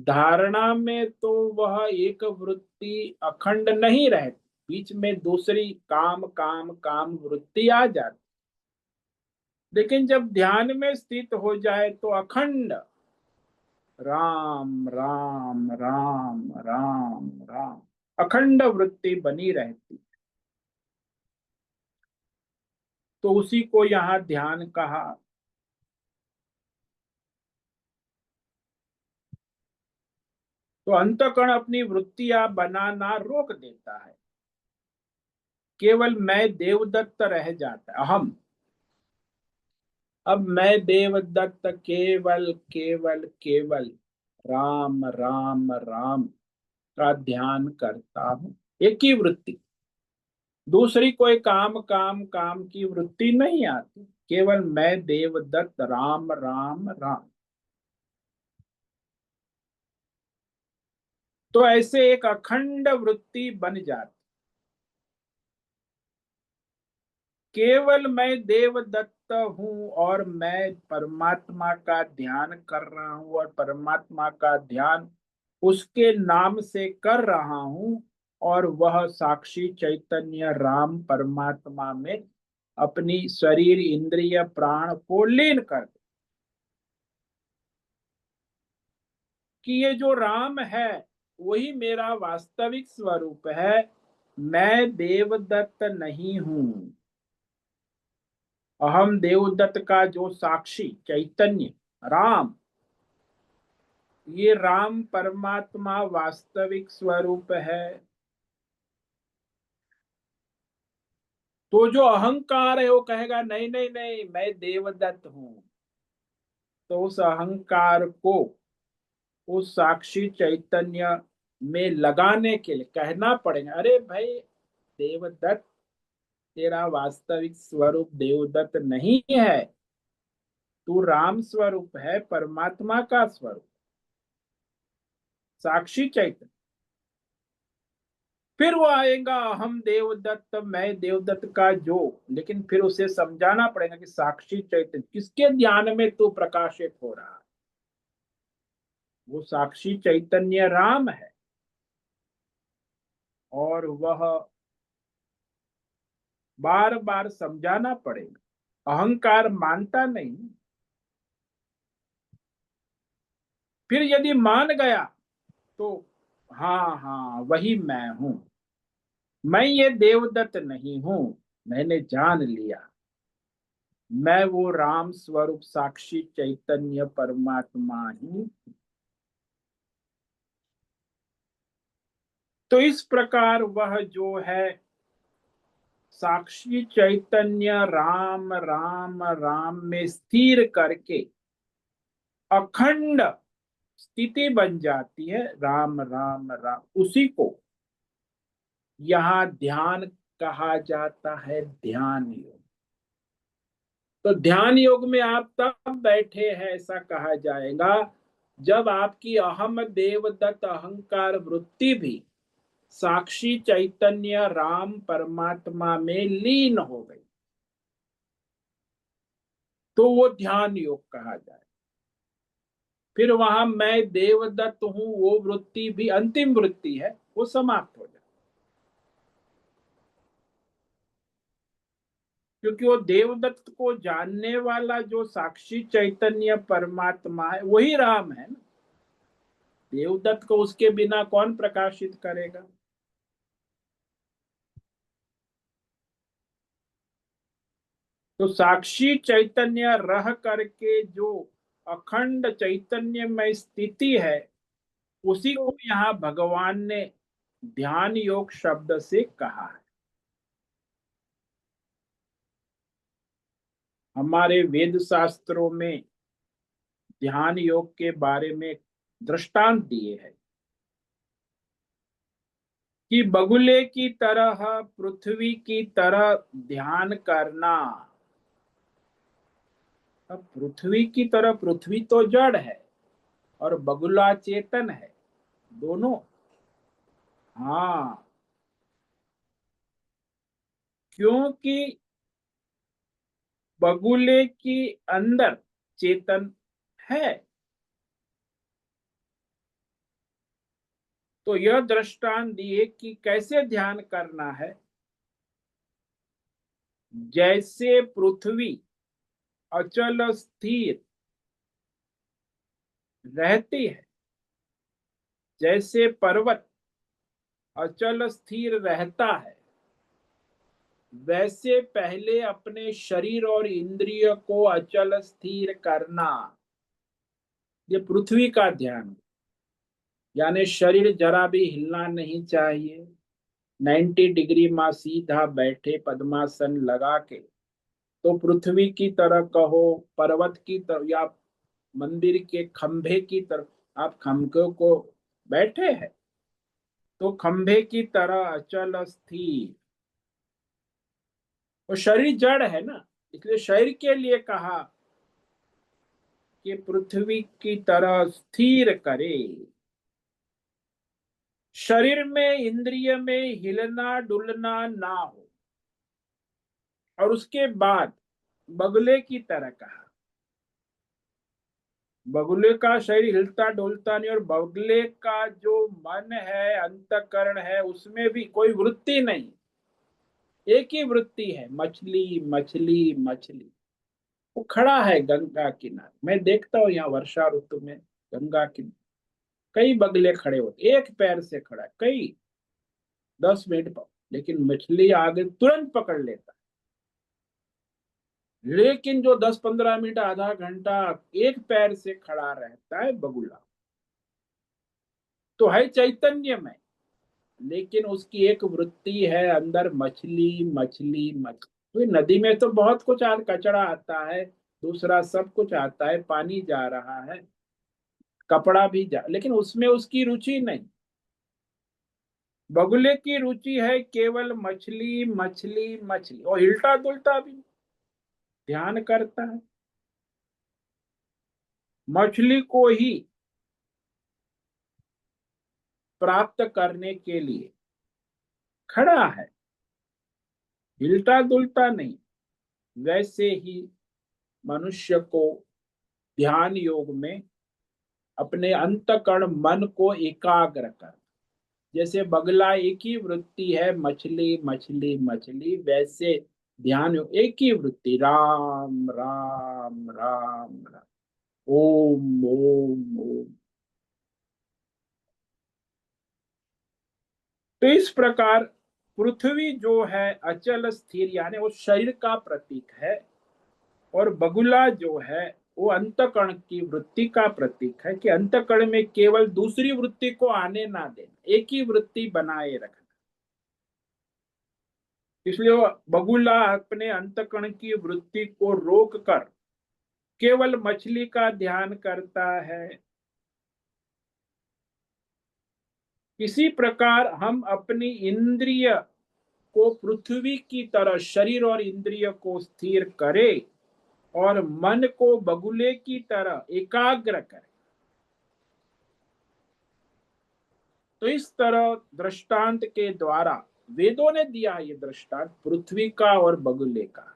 धारणा में तो वह एक वृत्ति अखंड नहीं रहती, बीच में दूसरी काम काम काम वृत्ति आ जाती। लेकिन जब ध्यान में स्थित हो जाए तो अखंड राम राम राम राम राम अखंड वृत्ति बनी रहती। तो उसी को यहाँ ध्यान कहा। तो अंतःकरण अपनी वृत्तियां बनाना रोक देता है, केवल मैं देवदत्त रह जाता है, अहम। अब मैं देवदत्त केवल केवल केवल राम राम राम का ध्यान करता हूं, एक ही वृत्ति, दूसरी कोई काम काम काम की वृत्ति नहीं आती, केवल मैं देवदत्त राम राम राम। तो ऐसे एक अखंड वृत्ति बन जाती। केवल मैं देवदत्त हूं और मैं परमात्मा का ध्यान कर रहा हूं और परमात्मा का ध्यान उसके नाम से कर रहा हूं। और वह साक्षी चैतन्य राम परमात्मा में अपनी शरीर इंद्रिय प्राण को लीन कर दे कि ये जो राम है वही मेरा वास्तविक स्वरूप है, मैं देवदत्त नहीं हूं। अहम देवदत्त का जो साक्षी चैतन्य राम, ये राम परमात्मा वास्तविक स्वरूप है। तो जो अहंकार है वो कहेगा नहीं नहीं नहीं मैं देवदत्त हूं। तो उस अहंकार को उस साक्षी चैतन्य में लगाने के लिए कहना पड़ेगा, अरे भाई देवदत्त तेरा वास्तविक स्वरूप देवदत्त नहीं है, तू राम स्वरूप है, परमात्मा का स्वरूप साक्षी चैतन्य। फिर वो आएगा हम देवदत्त मैं देवदत्त का जो, लेकिन फिर उसे समझाना पड़ेगा कि साक्षी चैतन्य किसके ध्यान में तू प्रकाशित हो रहा है, वो साक्षी चैतन्य राम है। और वह बार बार समझाना पड़ेगा, अहंकार मानता नहीं। फिर यदि मान गया तो हाँ हाँ वही मैं हूं, मैं ये देवदत्त नहीं हूं, मैंने जान लिया मैं वो राम स्वरूप साक्षी चैतन्य परमात्मा ही। तो इस प्रकार वह जो है साक्षी चैतन्य राम राम राम में स्थिर करके अखंड स्थिति बन जाती है, राम राम राम। उसी को यहाँ ध्यान कहा जाता है, ध्यान योग। तो ध्यान योग में आप तब बैठे हैं ऐसा कहा जाएगा जब आपकी अहम देवदत्त अहंकार वृत्ति भी साक्षी चैतन्य राम परमात्मा में लीन हो गई। तो वो ध्यान योग कहा जाए। फिर वहां मैं देवदत्त हूं वो वृत्ति भी अंतिम वृत्ति है, वो समाप्त हो जाए, क्योंकि वो देवदत्त को जानने वाला जो साक्षी चैतन्य परमात्मा है वही राम है ना। देवदत्त को उसके बिना कौन प्रकाशित करेगा। तो साक्षी चैतन्य रह करके जो अखंड चैतन्य में स्थिति है, उसी को यहाँ भगवान ने ध्यान योग शब्द से कहा है। हमारे वेद शास्त्रों में ध्यान योग के बारे में दृष्टांत दिए हैं कि बगुले की तरह पृथ्वी की तरह ध्यान करना। अब पृथ्वी की तरह, पृथ्वी तो जड़ है और बगुला चेतन है, दोनों। हाँ, क्योंकि बगुले की अंदर चेतन है। तो यह दृष्टांत दिए कि कैसे ध्यान करना है। जैसे पृथ्वी अचल स्थिर रहती है, जैसे पर्वत अचल स्थिर रहता है, वैसे पहले अपने शरीर और इंद्रिय को अचल स्थिर करना, ये पृथ्वी का ध्यान। यानी शरीर जरा भी हिलना नहीं चाहिए, 90 डिग्री में सीधा बैठे पद्मासन लगा के। तो पृथ्वी की तरह कहो, पर्वत की तरह, या मंदिर के खंभे की तरह, आप खंभे को बैठे हैं तो खंभे की तरह अचल स्थिर। और शरीर जड़ है ना, इसलिए शरीर के लिए कहा कि पृथ्वी की तरह स्थिर करे। शरीर में इंद्रिय में हिलना डुलना ना हो। और उसके बाद बगुले की तरह कहा, बगुले का शरीर हिलता डुलता नहीं, और बगुले का जो मन है, अंतःकरण है, उसमें भी कोई वृत्ति नहीं, एक ही वृत्ति है, मछली मछली मछली। वो खड़ा है गंगा किनारे, मैं देखता हूँ यहाँ वर्षा ऋतु में गंगा किनारे कई बगले खड़े होते, एक पैर से खड़ा है, कई 10 मिनट पर, लेकिन मछली आगे तुरंत पकड़ लेता है। लेकिन जो 10-15 मिनट आधा घंटा एक पैर से खड़ा रहता है बगुला, तो है चैतन्य में, लेकिन उसकी एक वृत्ति है अंदर, मछली मछली मछली। तो नदी में तो बहुत कुछ कचरा आता है, दूसरा सब कुछ आता है, पानी जा रहा है, कपड़ा भी जा, लेकिन उसमें उसकी रुचि नहीं। बगुले की रुचि है केवल मछली मछली मछली, और हिलता डुलता भी ध्यान करता है, मछली को ही प्राप्त करने के लिए खड़ा है, हिलता डुलता नहीं। वैसे ही मनुष्य को ध्यान योग में अपने अंतःकरण मन को एकाग्र कर, जैसे बगला एक ही वृत्ति है, मछली मछली मछली, वैसे ध्यान योग एक ही वृत्ति, राम राम राम राम, ओम ओम ओम। तो इस प्रकार पृथ्वी जो है अचल स्थिर, यानी वो शरीर का प्रतीक है, और बगुला जो है वो अंतःकरण की वृत्ति का प्रतीक है, कि अंतःकरण में केवल दूसरी वृत्ति को आने ना देना, एक ही वृत्ति बनाए रखना। इसलिए वो बगुला अपने अंतःकरण की वृत्ति को रोक कर केवल मछली का ध्यान करता है। इसी प्रकार हम अपनी इंद्रिय को पृथ्वी की तरह शरीर और इंद्रिय को स्थिर करें, और मन को बगुले की तरह एकाग्र करें। तो इस तरह दृष्टांत के द्वारा वेदों ने दिया ये दृष्टांत पृथ्वी का और बगुले का।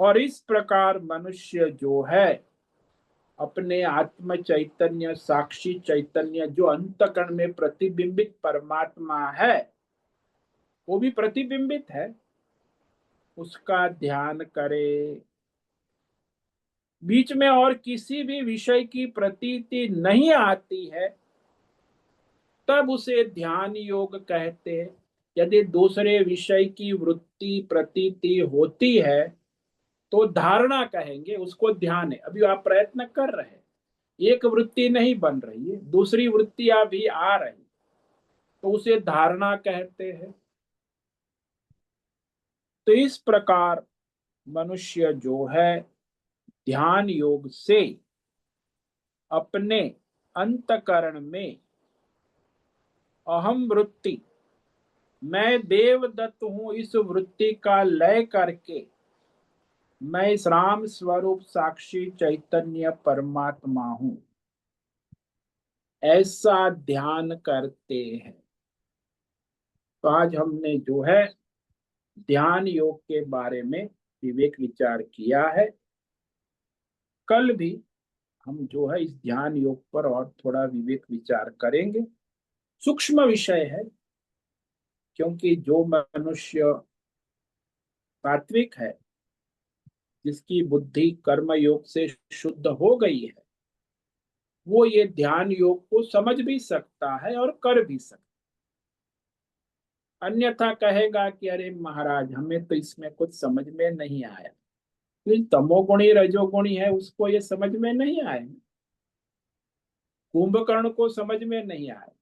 और इस प्रकार मनुष्य जो है अपने आत्म चैतन्य, साक्षी चैतन्य, जो अंतकरण में प्रतिबिंबित परमात्मा है, वो भी प्रतिबिंबित है, उसका ध्यान करे। बीच में और किसी भी विषय की प्रतीति नहीं आती है, तब उसे ध्यान योग कहते हैं। यदि दूसरे विषय की वृत्ति प्रतीति होती है तो धारणा कहेंगे, उसको ध्यान है। अभी आप प्रयत्न कर रहे हैं, एक वृत्ति नहीं बन रही है, दूसरी वृत्तियां भी आ रही, तो उसे धारणा कहते हैं। तो इस प्रकार मनुष्य जो है ध्यान योग से अपने अंतकरण में अहम वृत्ति, मैं देवदत्त हूं, इस वृत्ति का लय करके मैं इस राम स्वरूप साक्षी चैतन्य परमात्मा हूं, ऐसा ध्यान करते हैं। तो आज हमने जो है ध्यान योग के बारे में विवेक विचार किया है। कल भी हम जो है इस ध्यान योग पर और थोड़ा विवेक विचार करेंगे। सूक्ष्म विषय है, क्योंकि जो मनुष्य सात्विक है, जिसकी बुद्धि कर्म योग से शुद्ध हो गई है, वो ये ध्यान योग को समझ भी सकता है और कर भी सकता है। अन्यथा कहेगा कि अरे महाराज, हमें तो इसमें कुछ समझ में नहीं आया। तो तमोगुणी रजोगुणी है, उसको ये समझ में नहीं आया। कुंभकर्ण को समझ में नहीं आया,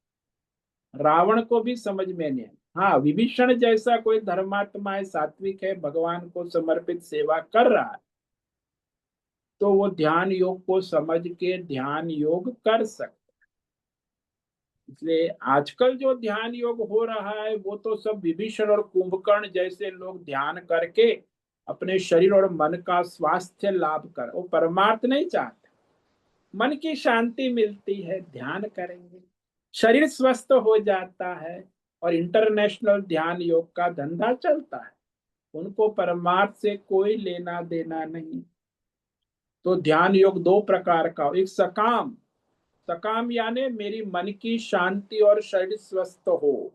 रावण को भी समझ में नहीं आया। हाँ, विभीषण जैसा कोई धर्मात्मा है, सात्विक है, भगवान को समर्पित सेवा कर रहा है, तो वो ध्यान योग को समझ के ध्यान योग कर सकता। इसलिए आजकल जो ध्यान योग हो रहा है, वो तो सब विभीषण और कुंभकर्ण जैसे लोग ध्यान करके अपने शरीर और मन का स्वास्थ्य लाभ कर, वो परमार्थ नहीं चाहते। मन की शांति मिलती है, ध्यान करेंगे, शरीर स्वस्थ हो जाता है और इंटरनेशनल ध्यान योग का धंधा चलता है। उनको परमार्थ से कोई लेना देना नहीं। तो ध्यान योग दो प्रकार का, एक सकाम, सकाम यानी मेरी मन की शांति और शरीर स्वस्थ हो,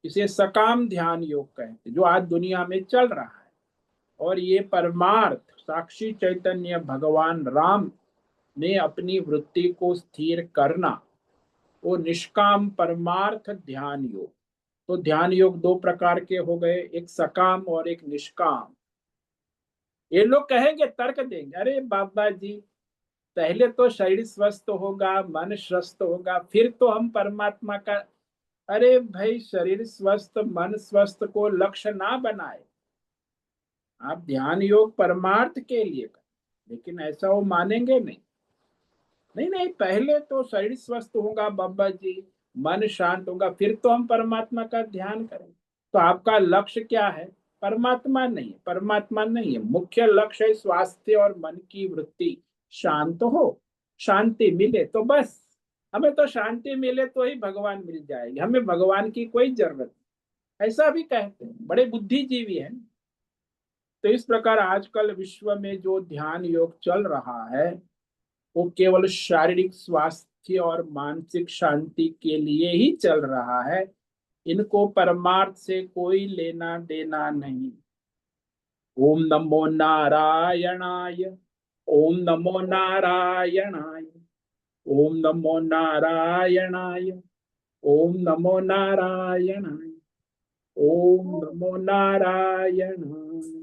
इसे सकाम ध्यान योग कहते हैं, जो आज दुनिया में चल रहा है। और ये परमार्थ साक्षी चैतन्य भगवान राम ने अपनी वृत्ति को स्थिर करना, वो निष्काम परमार्थ ध्यान योग। तो ध्यान योग दो प्रकार के हो गए, एक सकाम और एक निष्काम। ये लोग कहेंगे, तर्क देंगे, अरे बाबा जी, पहले तो शरीर स्वस्थ होगा, मन स्वस्थ होगा, फिर तो हम परमात्मा का। अरे भाई, शरीर स्वस्थ मन स्वस्थ को लक्ष्य ना बनाए। आप ध्यान योग परमार्थ के लिए करें, लेकिन ऐसा वो मानेंगे नहीं। नहीं नहीं, पहले तो शरीर स्वस्थ होगा बाबा जी, मन शांत होगा, फिर तो हम परमात्मा का ध्यान करेंगे। तो आपका लक्ष्य क्या है? परमात्मा नहीं है, परमात्मा नहीं है। मुख्य लक्ष्य है स्वास्थ्य और मन की वृत्ति शांत हो, शांति मिले तो बस। हमें तो शांति मिले तो ही भगवान मिल जाएगी, हमें भगवान की कोई जरूरत नहीं, ऐसा भी कहते हैं, बड़े बुद्धिजीवी हैं। तो इस प्रकार आजकल विश्व में जो ध्यान योग चल रहा है, वो केवल शारीरिक स्वास्थ्य और मानसिक शांति के लिए ही चल रहा है। इनको परमार्थ से कोई लेना देना नहीं। ओम नमो नारायणाय, ओम नमो नारायणाय, ओम नमो नारायणाय, ओम नमो नारायणाय, ओम नमो नारायणाय।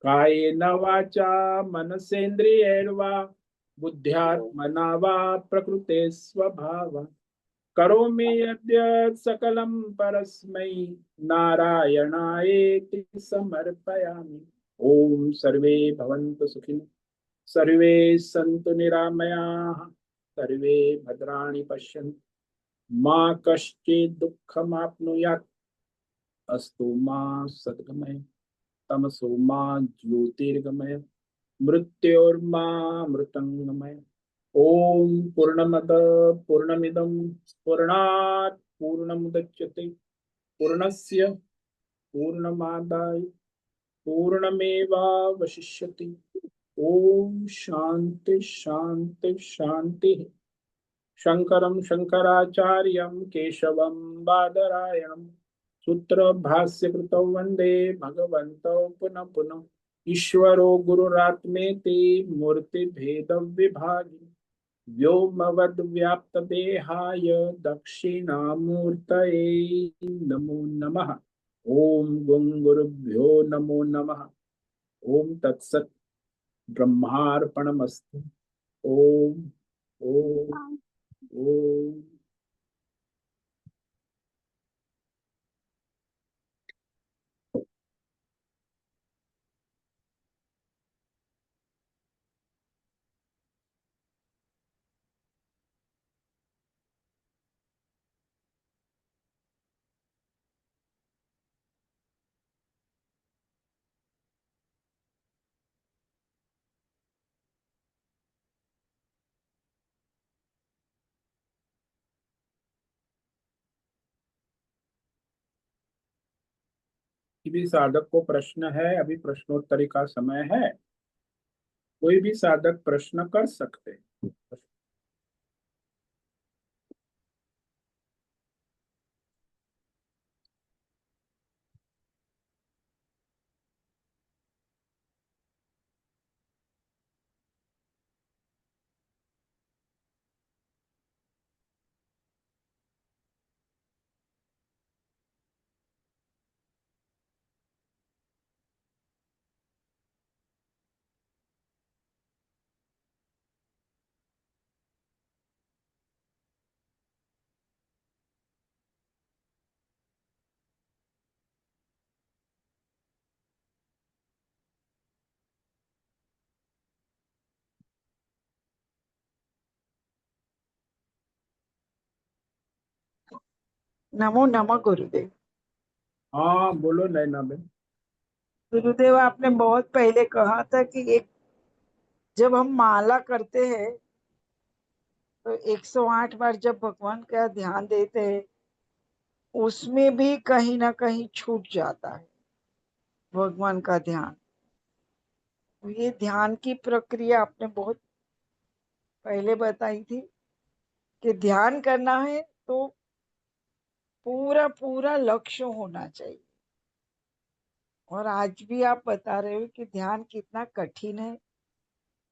कायेन वाचा मनसेन्द्रियैर्वा बुद्ध्यात्मना वा प्रकृते स्वभाव करोमि यद्यत् सकलं परस्मै नारायणायेति समर्पयामि। ओम सर्वे भवन्तु सुखिनः, सर्वे सन्तु निरामयाः, सर्वे भद्राणि पश्यन्तु, मा कश्चित् दुःखमाप्नुयात्। अस्तु मा सद्गमय, तमसो मा ज्योतिर्गमय, मृत्योर्मा मृतंगमय। ओम पूर्णमद पूर्णमिदं पूर्णात् पूर्णमुदच्यते, पूर्णस्य पूर्णमादाय पूर्णमेवावशिष्यति। ओम शांति शांति शांति। शंकरं शंकराचार्यं केशवं बादरायणं सूत्र भाष्य कृतौ वंदे भगवन्तौ पुनः पुनः। ईश्वरो गुरुरात्मेति मूर्ति भेद विभागि व्योमवद्व्याप्तदेहाय दक्षिणामूर्तये नमो नमः। ओम गुं गुरुभ्यो नमो नमः। ओम तत्सत्। ब्रह्मार्पणमस्तु। ओम ओम ओम। किसी भी साधक को प्रश्न है, अभी प्रश्नोत्तरी का समय है। कोई भी साधक प्रश्न कर सकते हैं। नमो नमः गुरुदेव। हाँ बोलो नैना बेन। गुरुदेव, आपने बहुत पहले कहा था कि एक जब हम माला करते हैं तो 108 बार जब भगवान का ध्यान देते हैं उसमें भी कहीं ना कहीं छूट जाता है भगवान का ध्यान। तो ये ध्यान की प्रक्रिया आपने बहुत पहले बताई थी कि ध्यान करना है तो पूरा पूरा लक्ष्य होना चाहिए। और आज भी आप बता रहे हो कि ध्यान कितना कठिन है,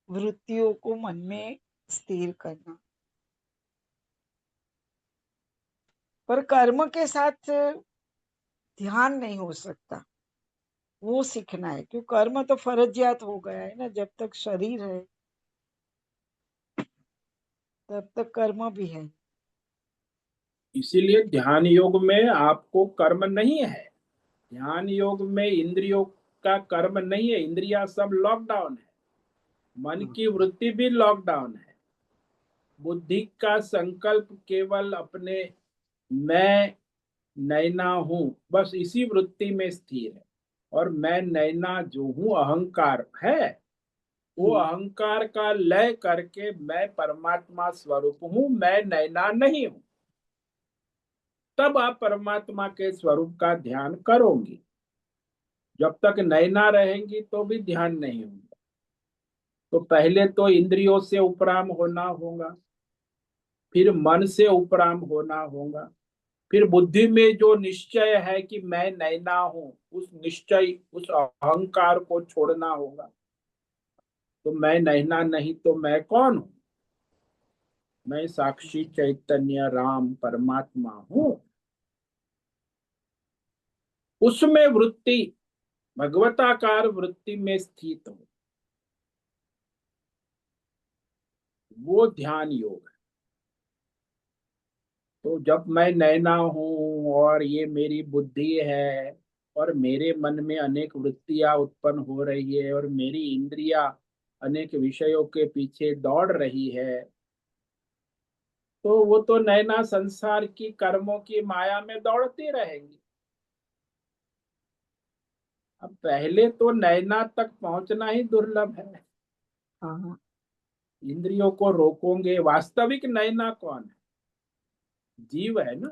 वृत्तियों को मन में स्थिर करना। पर कर्म के साथ ध्यान नहीं हो सकता, वो सीखना है। क्यों? कर्म तो फर्जियात हो गया है ना, जब तक शरीर है तब तक कर्म भी है। इसीलिए ध्यान योग में आपको कर्म नहीं है। ध्यान योग में इंद्रियों का कर्म नहीं है। इंद्रियां सब लॉकडाउन है। मन की वृत्ति भी लॉकडाउन है। बुद्धि का संकल्प केवल अपने मैं नैना हूं, बस इसी वृत्ति में स्थिर है। और मैं नैना जो हूं अहंकार है, वो अहंकार का लय करके मैं परमात्मा स्वरूप हूं, मैं नैना नहीं हूं। तब आप परमात्मा के स्वरूप का ध्यान करोगे। जब तक नैना रहेंगी तो भी ध्यान नहीं होगा। तो पहले तो इंद्रियों से उपराम होना होगा, फिर मन से उपराम होना होगा, फिर बुद्धि में जो निश्चय है कि मैं नैना हूं, उस निश्चय उस अहंकार को छोड़ना होगा। तो मैं नैना नहीं तो मैं कौन हूं? मैं साक्षी चैतन्य राम परमात्मा हूं। उसमें वृत्ति भगवताकार वृत्ति में स्थित हो, वो ध्यान योग है। तो जब मैं नैना हूं और ये मेरी बुद्धि है और मेरे मन में अनेक वृत्तियां उत्पन्न हो रही है और मेरी इंद्रियां अनेक विषयों के पीछे दौड़ रही है, तो वो तो नैना संसार की कर्मों की माया में दौड़ती रहेंगी। अब पहले तो नैना तक पहुंचना ही दुर्लभ है। हाँ, इंद्रियों को रोकोगे। वास्तविक नैना कौन है? जीव है ना।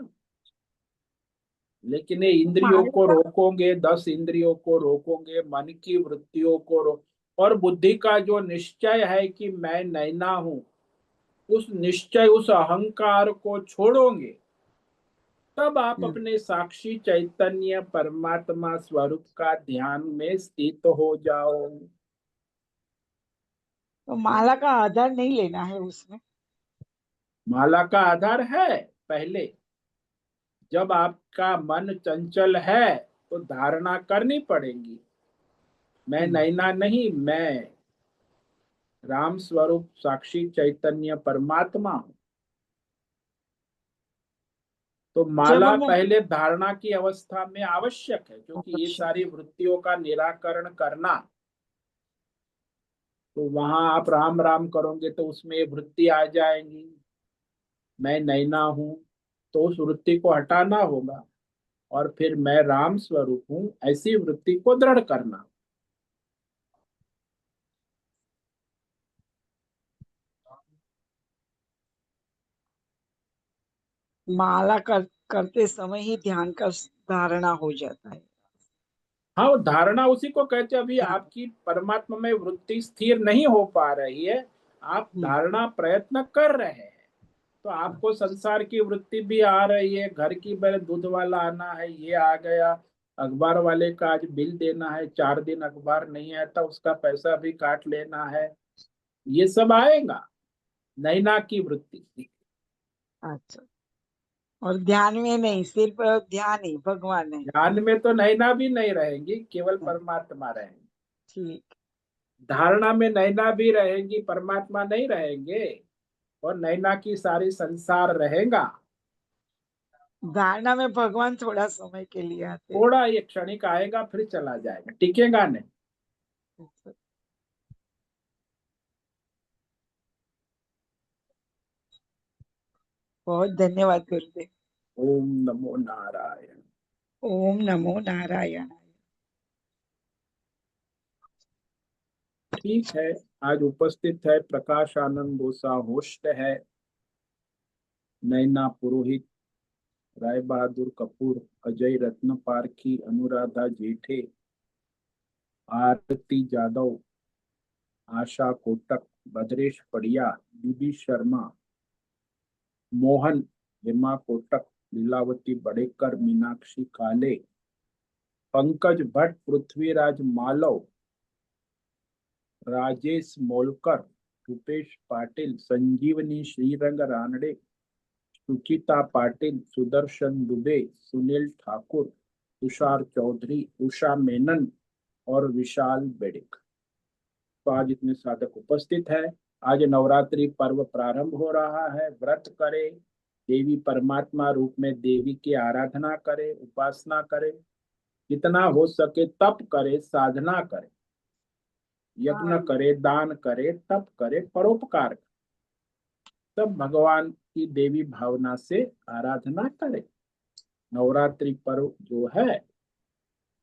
लेकिन ये इंद्रियों माला को का रोकोगे, 10 इंद्रियों को रोकोगे, मन की वृत्तियों को और बुद्धि का जो निश्चय है कि मैं नैना हूं, उस निश्चय, उस अहंकार को छोड़ोगे, तब आप अपने साक्षी चैतन्य परमात्मा स्वरूप का ध्यान में स्थित हो जाओ। तो माला का आधार नहीं लेना है उसमें। माला का आधार है पहले, जब आपका मन चंचल है तो धारणा करनी पड़ेगी, मैं हम्म, नैना नहीं, मैं राम स्वरूप साक्षी चैतन्य परमात्मा हूं। तो जब माला हमें पहले धारणा की अवस्था में आवश्यक है, क्योंकि ये आवश्यक सारी है। वृत्तियों का निराकरण करना, तो वहां आप राम राम करोगे तो उसमें ये वृत्ति आ जाएंगी, मैं नैना हूं, तो उस वृत्ति को हटाना होगा, और फिर मैं राम स्वरूप हूं ऐसी वृत्ति को दृढ़ करना। माला करते समय ही ध्यान का धारणा हो जाता है। हाँ, वो धारणा उसी को कहते हैं। अभी ध्यान। आपकी परमात्मा में वृत्ति स्थिर नहीं हो पा रही है, आप हम्म, धारणा प्रयत्न कर रहे हैं, तो आपको संसार की वृत्ति भी आ रही है, घर की मेरे दूध वाला आना है, ये आ गया, अखबार वाले का आज बिल देना है, 4 दिन अखबार नहीं आता, उसका पैसा भी काट लेना है, ये सब आएगा, नैना की वृत्ति। अच्छा। और ध्यान में नहीं, सिर्फ ध्यान ही भगवान है। ध्यान में तो नैना भी नहीं रहेंगी, केवल परमात्मा रहेंगे। ठीक। धारणा में नैना भी रहेंगी, परमात्मा नहीं रहेंगे, और नैना की सारी संसार रहेगा। धारणा में भगवान थोड़ा समय के लिए आते हैं। थोड़ा ये क्षणिक आएगा, फिर चला जाएगा, टिकेगा नहीं। अच्छा। बहुत धन्यवाद गुरुदेव। ओम नमो नारायण। ओम नमो नारायण। ठीक है, आज उपस्थित है प्रकाश आनंद गोसा, होस्ट है नैना पुरोहित, राय बहादुर कपूर, अजय रत्न पारखी, अनुराधा जेठे, आरती जादव, आशा कोटक, भद्रेश पड़िया, बीबी शर्मा, मोहन, हेमा कोटक, लीलावती बड़ेकर, मीनाक्षी काले, पंकज भट्ट, पृथ्वीराज मालव, राजेश मोलकर, रुपेश पाटिल, संजीवनी श्रीरंग रानडे, सुचिता पाटिल, सुदर्शन दुबे, सुनील ठाकुर, तुषार चौधरी, उषा मेनन और विशाल बेडिक। तो आज इतने साधक उपस्थित है। आज नवरात्रि पर्व प्रारंभ हो रहा है। व्रत करे, देवी परमात्मा रूप में देवी की आराधना करे, उपासना करे, जितना हो सके तप करे, साधना करे, यज्ञ करे, दान करे, तप करे, परोपकार करे, तब भगवान की देवी भावना से आराधना करे। नवरात्रि पर्व जो है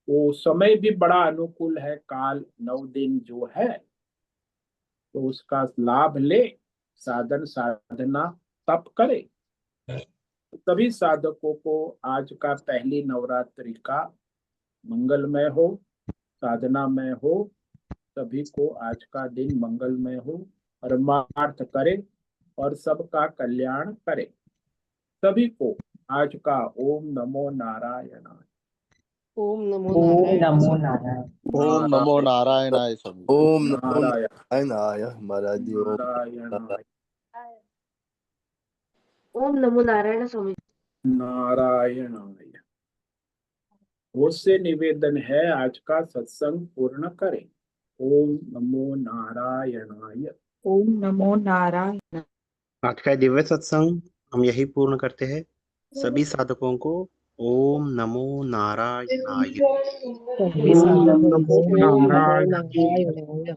वो समय भी बड़ा अनुकूल है, काल 9 दिन जो है, तो उसका लाभ ले, साधन साधना तप करे। सभी साधकों को आज का पहली नवरात्रि का मंगलमय हो, साधनामय हो, सभी को आज का दिन मंगलमय हो, परमार्थ करे और सबका कल्याण करे। सभी को आज का ओम नमो नारायण। ओम नमो ओम नारायण नमो स्वामी। नारायण। ओम नमो नारायण नारायणाय स्वामी। ओम नमो नारायण नारायणाय महाराज जी। ओम नारायण ओम नमो नारायण स्वामी। नारायणाय। उससे निवेदन है आज का सत्संग पूर्ण करें। ओम नमो नारायणाय। ओम नमो नारायण। आज का दिव्य सत्संग हम यही पूर्ण करते हैं। सभी साधकों को ओम नमो नारायणाय। सभी ओम साधकों नमो को ओम नमो नारायण। नारायण।